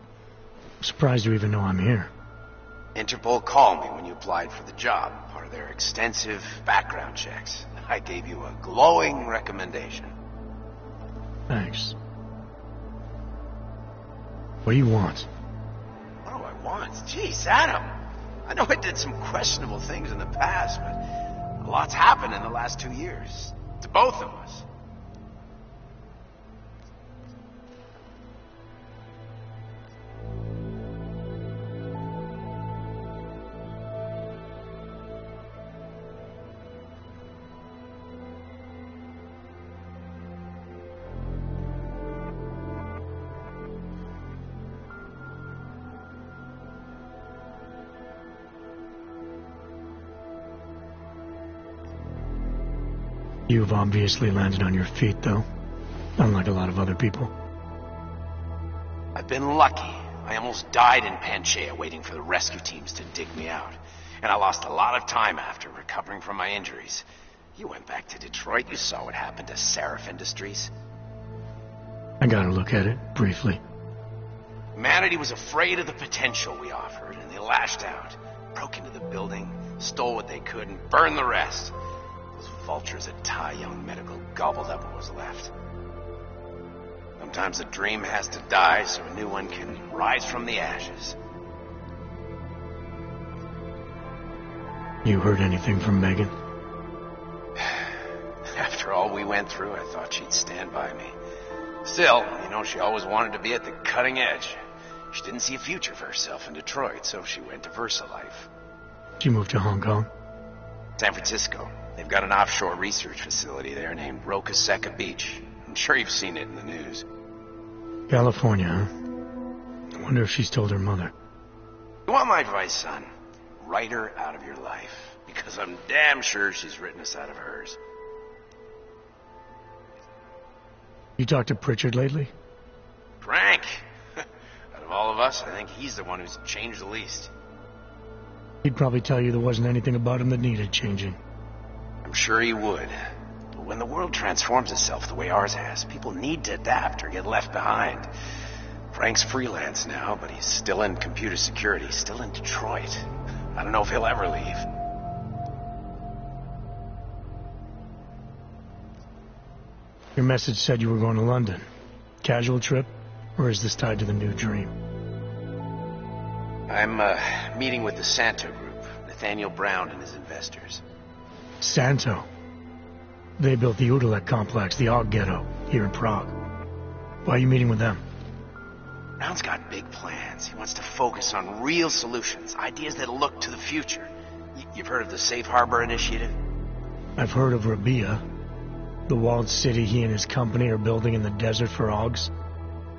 I'm surprised you even know I'm here. Interpol called me when you applied for the job, part of their extensive background checks. I gave you a glowing recommendation. Thanks. What do you want? What do I want? Jeez, Adam. I know I did some questionable things in the past, but a lot's happened in the last 2 years. To both of us. You've obviously landed on your feet, though. Unlike a lot of other people. I've been lucky. I almost died in Panchaea waiting for the rescue teams to dig me out. And I lost a lot of time after recovering from my injuries. You went back to Detroit. You saw what happened to Seraph Industries. I got a look at it, briefly. Humanity was afraid of the potential we offered, and they lashed out. broke into the building, stole what they could, and burned the rest. Those vultures at Tai Young Medical gobbled up what was left. Sometimes a dream has to die so a new one can rise from the ashes. You heard anything from Megan? After all we went through, I thought she'd stand by me. Still, you know, she always wanted to be at the cutting edge. She didn't see a future for herself in Detroit, so she went to VersaLife. She moved to Hong Kong? San Francisco. They've got an offshore research facility there named Roca Seca Beach. I'm sure you've seen it in the news. California, huh? I wonder if she's told her mother. You want my advice, son? Write her out of your life. Because I'm damn sure she's written us out of hers. You talked to Pritchard lately? Frank! Out of all of us, I think he's the one who's changed the least. He'd probably tell you there wasn't anything about him that needed changing. I'm sure he would. But when the world transforms itself the way ours has, people need to adapt or get left behind. Frank's freelance now, but he's still in computer security, still in Detroit. I don't know if he'll ever leave. Your message said you were going to London. Casual trip? Or is this tied to the new dream? I'm meeting with the Santo Group, Nathaniel Brown and his investors. Santo? They built the Udalek complex, the Og Ghetto, here in Prague. Why are you meeting with them? Brown's got big plans. He wants to focus on real solutions, ideas that look to the future. You've heard of the Safe Harbor Initiative? I've heard of Rabia, the walled city he and his company are building in the desert for Ogs.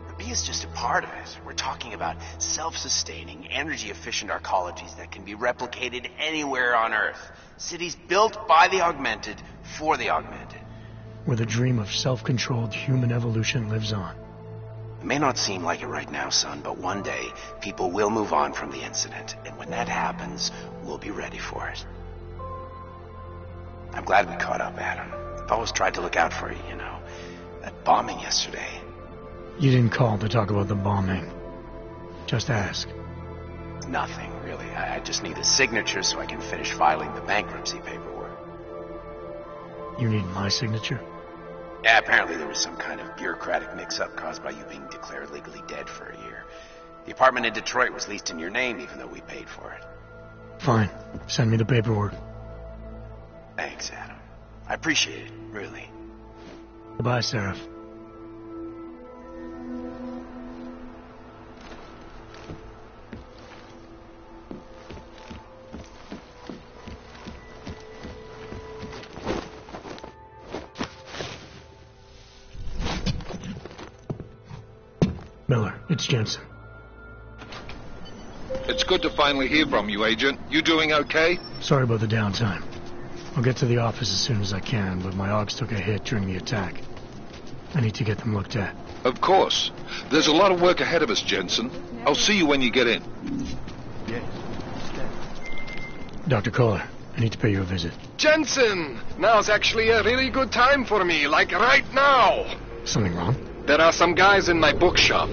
Rabia's just a part of it. We're talking about self-sustaining, energy-efficient arcologies that can be replicated anywhere on Earth. Cities built by the augmented, for the augmented. Where the dream of self-controlled human evolution lives on. It may not seem like it right now, son, but one day, people will move on from the incident. And when that happens, we'll be ready for it. I'm glad we caught up, Adam. I've always tried to look out for you, you know. That bombing yesterday. You didn't call to talk about the bombing. Just ask. Nothing, really. I just need a signature so I can finish filing the bankruptcy paperwork. You need my signature? Yeah, apparently there was some kind of bureaucratic mix-up caused by you being declared legally dead for a year. The apartment in Detroit was leased in your name, even though we paid for it. Fine. Send me the paperwork. Thanks, Adam. I appreciate it, really. Goodbye, Seraph. Miller, it's Jensen. It's good to finally hear from you, Agent. You doing okay? Sorry about the downtime. I'll get to the office as soon as I can, but my Ogs took a hit during the attack. I need to get them looked at. Of course. There's a lot of work ahead of us, Jensen. I'll see you when you get in. Dr. Kohler, I need to pay you a visit. Jensen! Now's actually a really good time for me, like right now. Something wrong? There are some guys in my bookshop.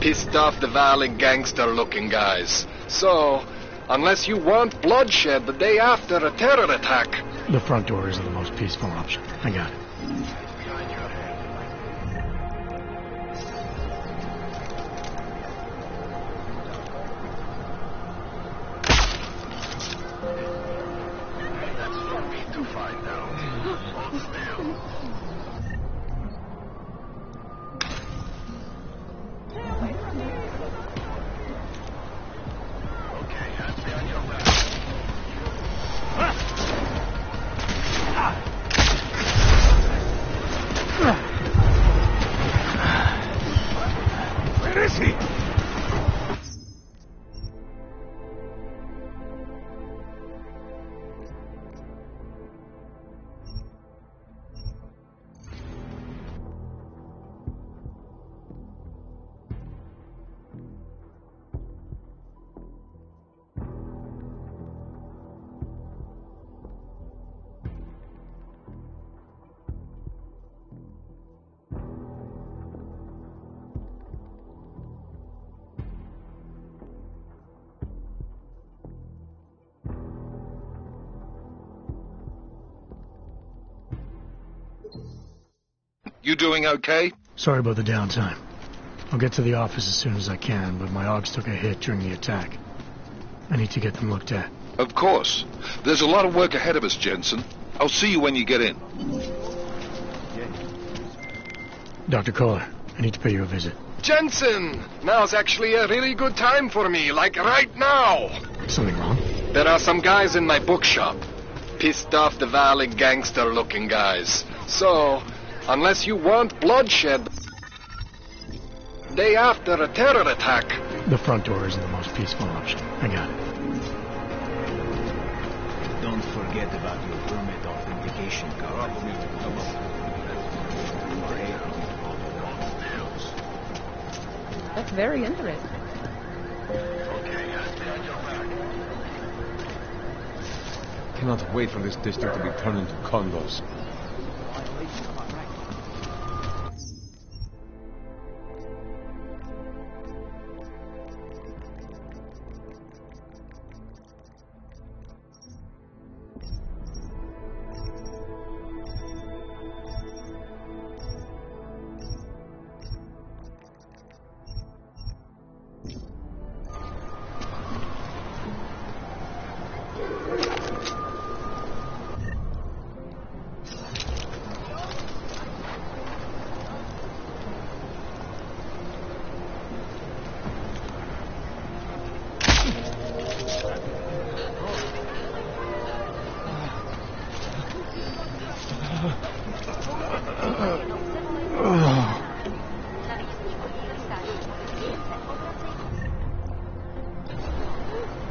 Pissed off the violent gangster-looking guys. So, unless you want bloodshed the day after a terror attack... The front door is the most peaceful option. I got it. That's for me to find out. Hold still. Where is he? You doing okay? Sorry about the downtime. I'll get to the office as soon as I can, but my AUGs took a hit during the attack. I need to get them looked at. Of course. There's a lot of work ahead of us, Jensen. I'll see you when you get in. Dr. Kohler, I need to pay you a visit. Jensen! Now's actually a really good time for me, like right now. Something wrong? There are some guys in my bookshop. Pissed off the Valley gangster-looking guys. So, unless you want bloodshed, day after a terror attack. The front door isn't the most peaceful option. I got it. Don't forget about your permit authentication card. That's very interesting. Cannot wait for this district to be turned into condos.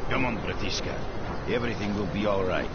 Come on, Bratishka. Everything will be all right.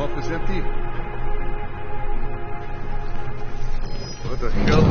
office empty? What the hell?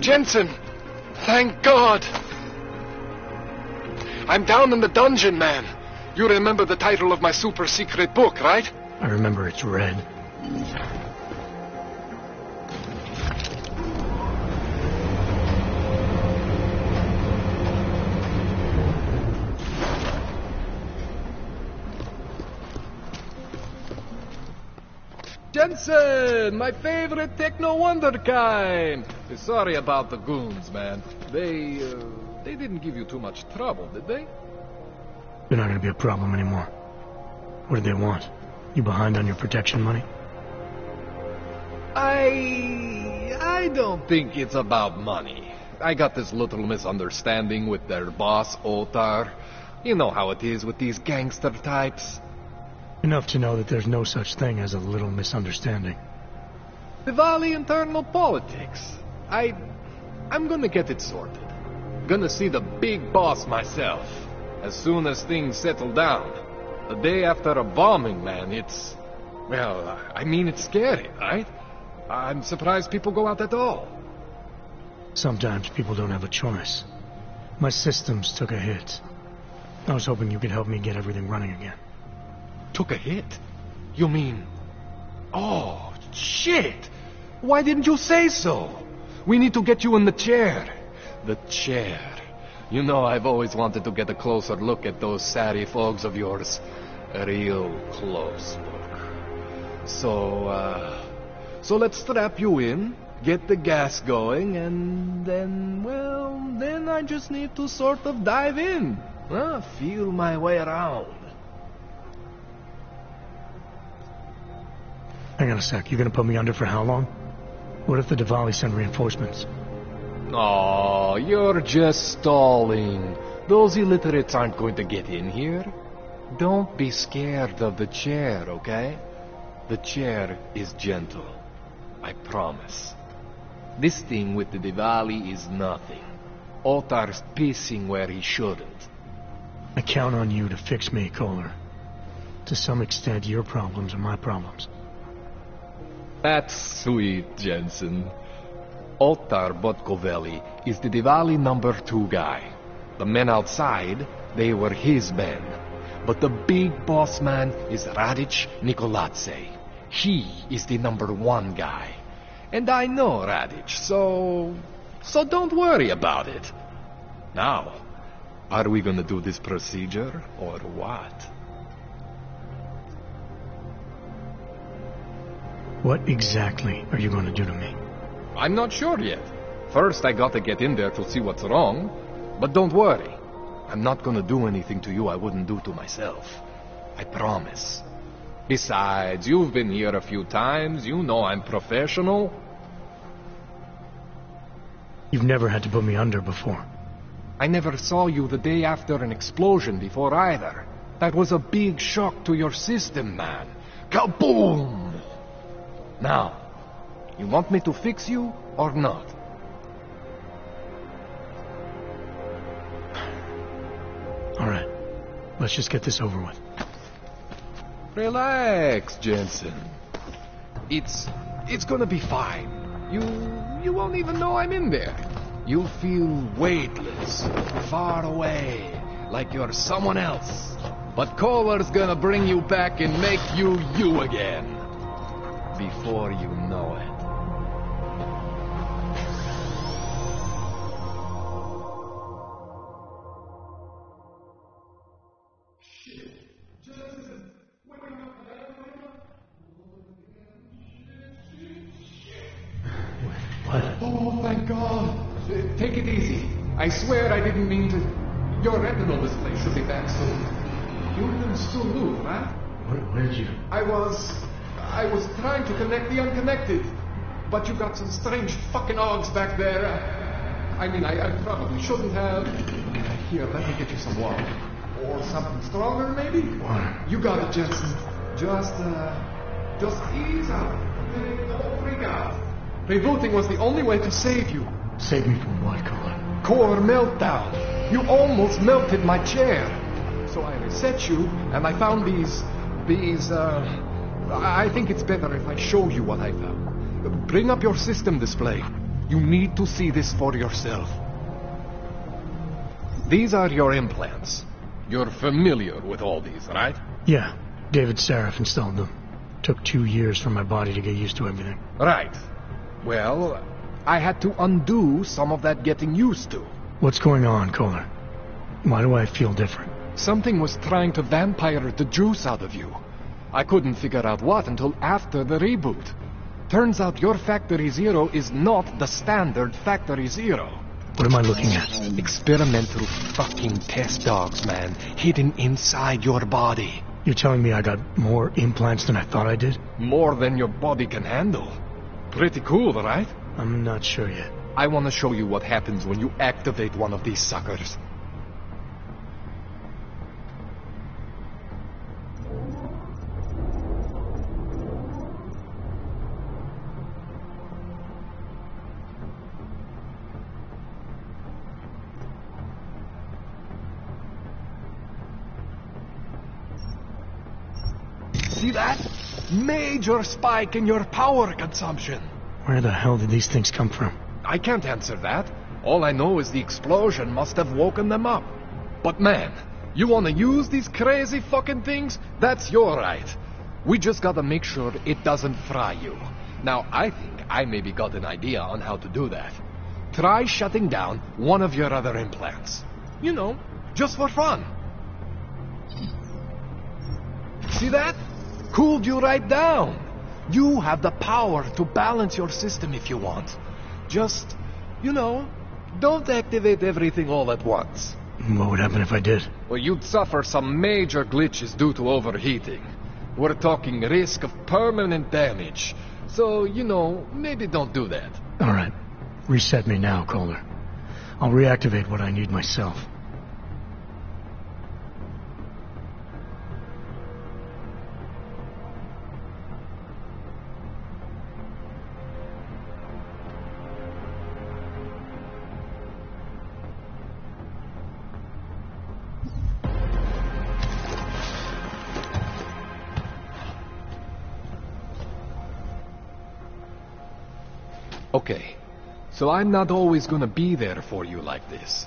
Jensen! Thank God! I'm down in the dungeon, man. You remember the title of my super secret book, right? I remember it's red. Jensen, my favorite techno wonderkind. Sorry about the goons, man. They didn't give you too much trouble, did they? You're not gonna be a problem anymore. What do they want? You behind on your protection money? I don't think it's about money. I got this little misunderstanding with their boss, Otar. You know how it is with these gangster types. Enough to know that there's no such thing as a little misunderstanding. Diwali internal politics. I'm gonna get it sorted. Gonna see the big boss myself. As soon as things settle down. The day after a bombing, man, it's... Well, I mean, it's scary, right? I'm surprised people go out at all. Sometimes people don't have a choice. My systems took a hit. I was hoping you could help me get everything running again. Took a hit? You mean... Oh, shit! Why didn't you say so? We need to get you in the chair. The chair. You know, I've always wanted to get a closer look at those Sari fogs of yours. A real close look. So let's strap you in, get the gas going, and then, well, then I just need to sort of dive in. Feel my way around. Hang on a sec, you're gonna put me under for how long? What if the Diwali send reinforcements? Oh, you're just stalling. Those illiterates aren't going to get in here. Don't be scared of the chair, okay? The chair is gentle. I promise. This thing with the Diwali is nothing. Otar's pissing where he shouldn't. I count on you to fix me, Kohler. To some extent, your problems are my problems. That's sweet, Jensen. Otar Botkoveli is the Diwali #2 guy. The men outside, they were his men. But the big boss man is Radic Nikoladze. He is the #1 guy. And I know Radic, so don't worry about it. Now, are we gonna do this procedure, or what? What exactly are you going to do to me? I'm not sure yet. First, I gotta get in there to see what's wrong. But don't worry. I'm not gonna do anything to you I wouldn't do to myself. I promise. Besides, you've been here a few times. You know I'm professional. You've never had to put me under before. I never saw you the day after an explosion before either. That was a big shock to your system, man. Kaboom! Now, you want me to fix you or not? All right. Let's just get this over with. Relax, Jensen. It's gonna be fine. You won't even know I'm in there. You'll feel weightless, far away, like you're someone else. But Kohler's gonna bring you back and make you you again. Before you know it. What? Oh, thank God. Take it easy. I swear I didn't mean to... Your retinal display should be back soon. You can still move, right? Where did you... I was trying to connect the unconnected. But you got some strange fucking ogs back there. I probably shouldn't have. Here, let me get you some water. Or something stronger, maybe? Water. You got it, Jensen. Just ease up. Don't freak out. Rebooting was the only way to save you. Save me from what, Colin? Core meltdown. You almost melted my chair. So I reset you, and I found these, I think it's better if I show you what I found. Bring up your system display. You need to see this for yourself. These are your implants. You're familiar with all these, right? Yeah. David Sarif installed them. Took 2 years for my body to get used to everything. Right. Well, I had to undo some of that getting used to. What's going on, Kohler? Why do I feel different? Something was trying to vampire the juice out of you. I couldn't figure out what until after the reboot. Turns out your Factory Zero is not the standard Factory Zero. What am I looking at? Experimental fucking test dogs, man. Hidden inside your body. You're telling me I got more implants than I thought I did? More than your body can handle. Pretty cool, right? I'm not sure yet. I want to show you what happens when you activate one of these suckers. See that? Major spike in your power consumption. Where the hell did these things come from? I can't answer that. All I know is the explosion must have woken them up. But man, you want to use these crazy fucking things? That's your right. We just gotta make sure it doesn't fry you. Now, I think I maybe got an idea on how to do that. Try shutting down one of your other implants. You know, just for fun. See that? Cooled you right down. You have the power to balance your system if you want. Just, you know, don't activate everything all at once. What would happen if I did? Well, you'd suffer some major glitches due to overheating. We're talking risk of permanent damage. So, you know, maybe don't do that. All right. Reset me now, Kohler. I'll reactivate what I need myself. Okay, so I'm not always gonna be there for you like this.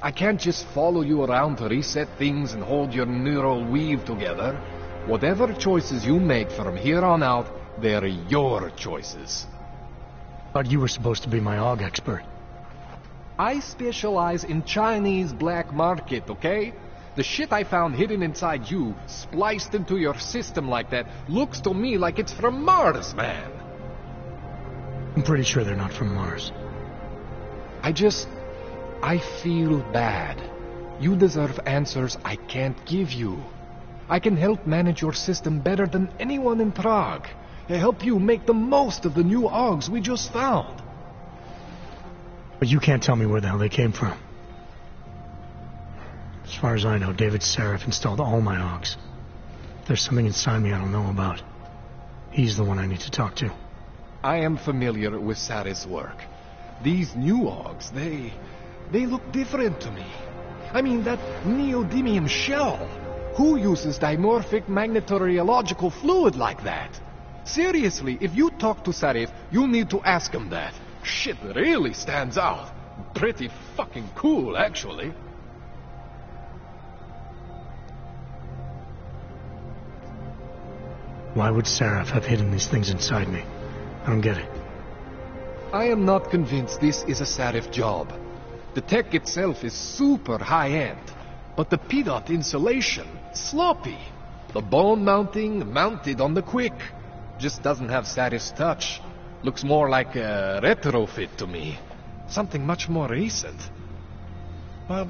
I can't just follow you around to reset things and hold your neural weave together. Whatever choices you make from here on out, they're your choices. Thought you were supposed to be my AUG expert. I specialize in Chinese black market, okay? The shit I found hidden inside you, spliced into your system like that, looks to me like it's from Mars, man. I'm pretty sure they're not from Mars. I feel bad. You deserve answers I can't give you. I can help manage your system better than anyone in Prague. I help you make the most of the new AUGs we just found. But you can't tell me where the hell they came from. As far as I know, David Sarif installed all my AUGs. There's something inside me I don't know about. He's the one I need to talk to. I am familiar with Sarif's work. These new AUGs, they look different to me. I mean, that neodymium shell. Who uses dimorphic magnetorheological fluid like that? Seriously, if you talk to Sarif, you need to ask him that. Shit really stands out. Pretty fucking cool, actually. Why would Sarif have hidden these things inside me? I don't get it. I am not convinced this is a Sarif job. The tech itself is super high-end, but the PDOT insulation, sloppy. The bone mounting, mounted on the quick. Just doesn't have Sarif's touch. Looks more like a retrofit to me. Something much more recent. Well,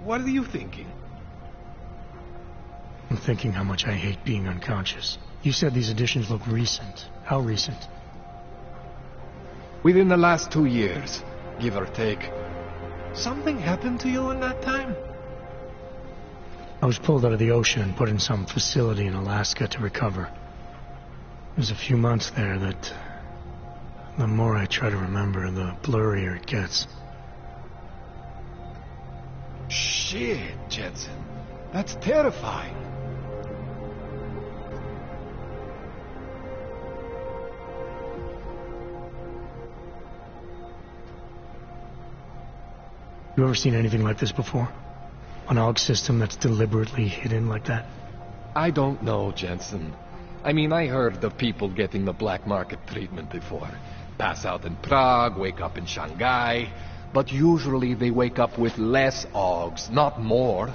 what are you thinking? I'm thinking how much I hate being unconscious. You said these additions look recent. How recent? Within the last 2 years, give or take. Something happened to you in that time? I was pulled out of the ocean and put in some facility in Alaska to recover. There's a few months there that... the more I try to remember, the blurrier it gets. Shit, Jensen. That's terrifying. You ever seen anything like this before? An AUG system that's deliberately hidden like that? I don't know, Jensen. I mean, I heard of people getting the black market treatment before. Pass out in Prague, wake up in Shanghai. But usually they wake up with less AUGs, not more.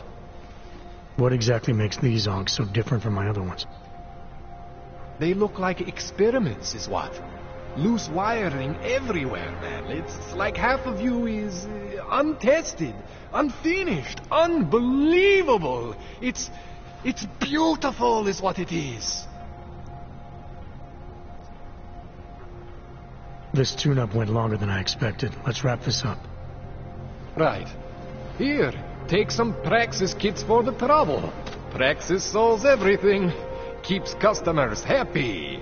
What exactly makes these AUGs so different from my other ones? They look like experiments, is what. Loose wiring everywhere, man. It's like half of you is untested, unfinished, unbelievable. It's beautiful is what it is. This tune-up went longer than I expected. Let's wrap this up. Right. Here, take some Praxis kits for the trouble. Praxis solves everything. Keeps customers happy.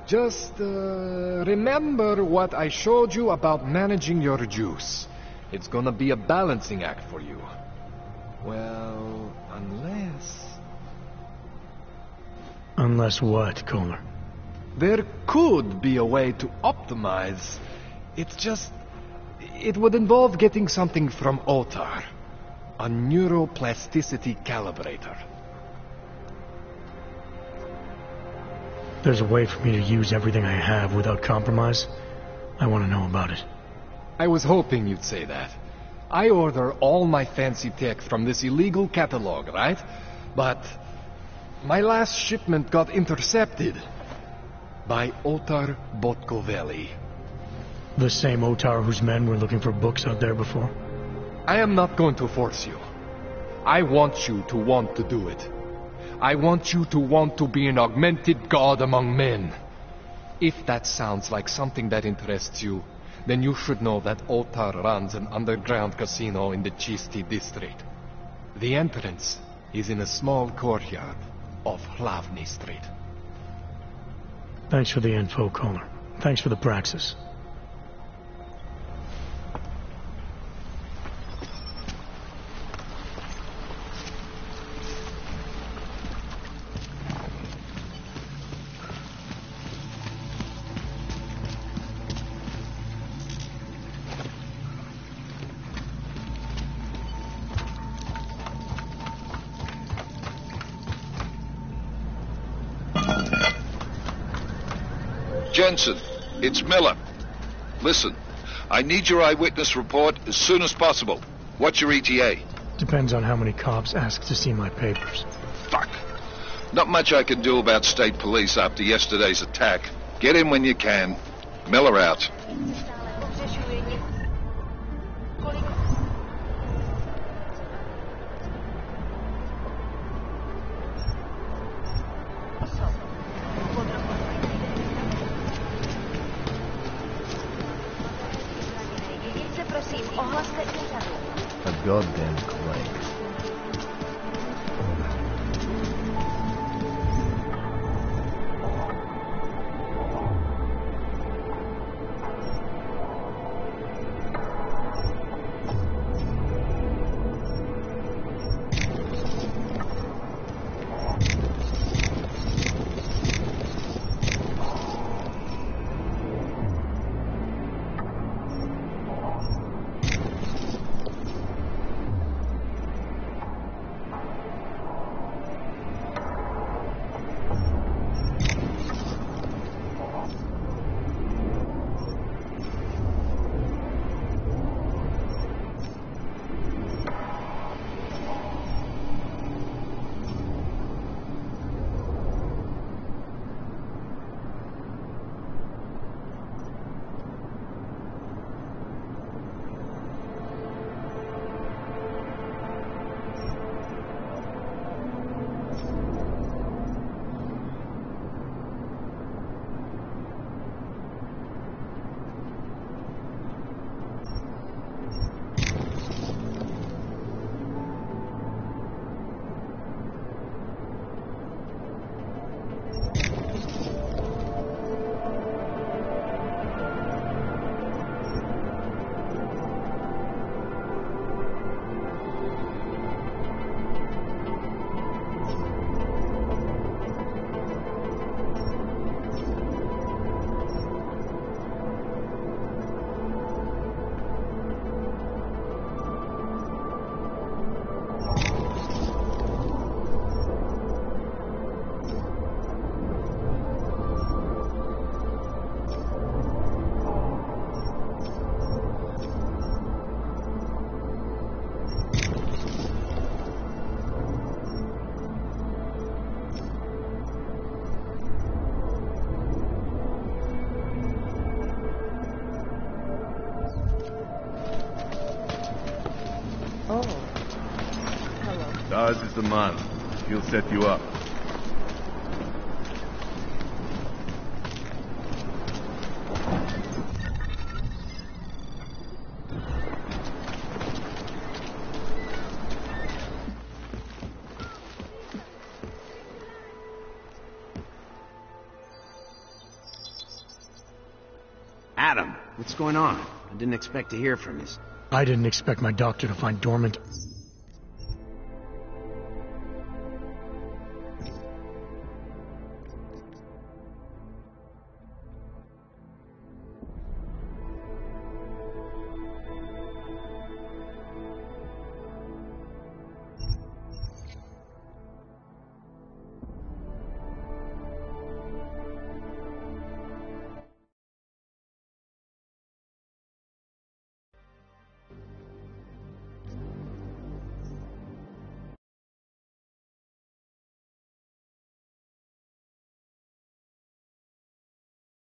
Just, remember what I showed you about managing your juice. It's gonna be a balancing act for you. Well, unless... Unless what, Kohler? There could be a way to optimize. It's just... it would involve getting something from OTAR. A neuroplasticity calibrator. There's a way for me to use everything I have without compromise? I want to know about it. I was hoping you'd say that. I order all my fancy tech from this illegal catalog, right? But my last shipment got intercepted by Otar Botkoveli. The same Otar whose men were looking for books out there before? I am not going to force you. I want you to want to do it. I want you to want to be an augmented god among men. If that sounds like something that interests you, then you should know that Otar runs an underground casino in the Chisti district. The entrance is in a small courtyard off Hlavny Street. Thanks for the info, Kohler. Thanks for the praxis. Jensen, it's Miller. Listen, I need your eyewitness report as soon as possible. What's your ETA? Depends on how many cops ask to see my papers. Fuck. Not much I can do about state police after yesterday's attack. Get in when you can. Miller out. A goddamn clank. Dawes is the man. He'll set you up. Adam, what's going on? I didn't expect to hear from you. I didn't expect my doctor to find dormant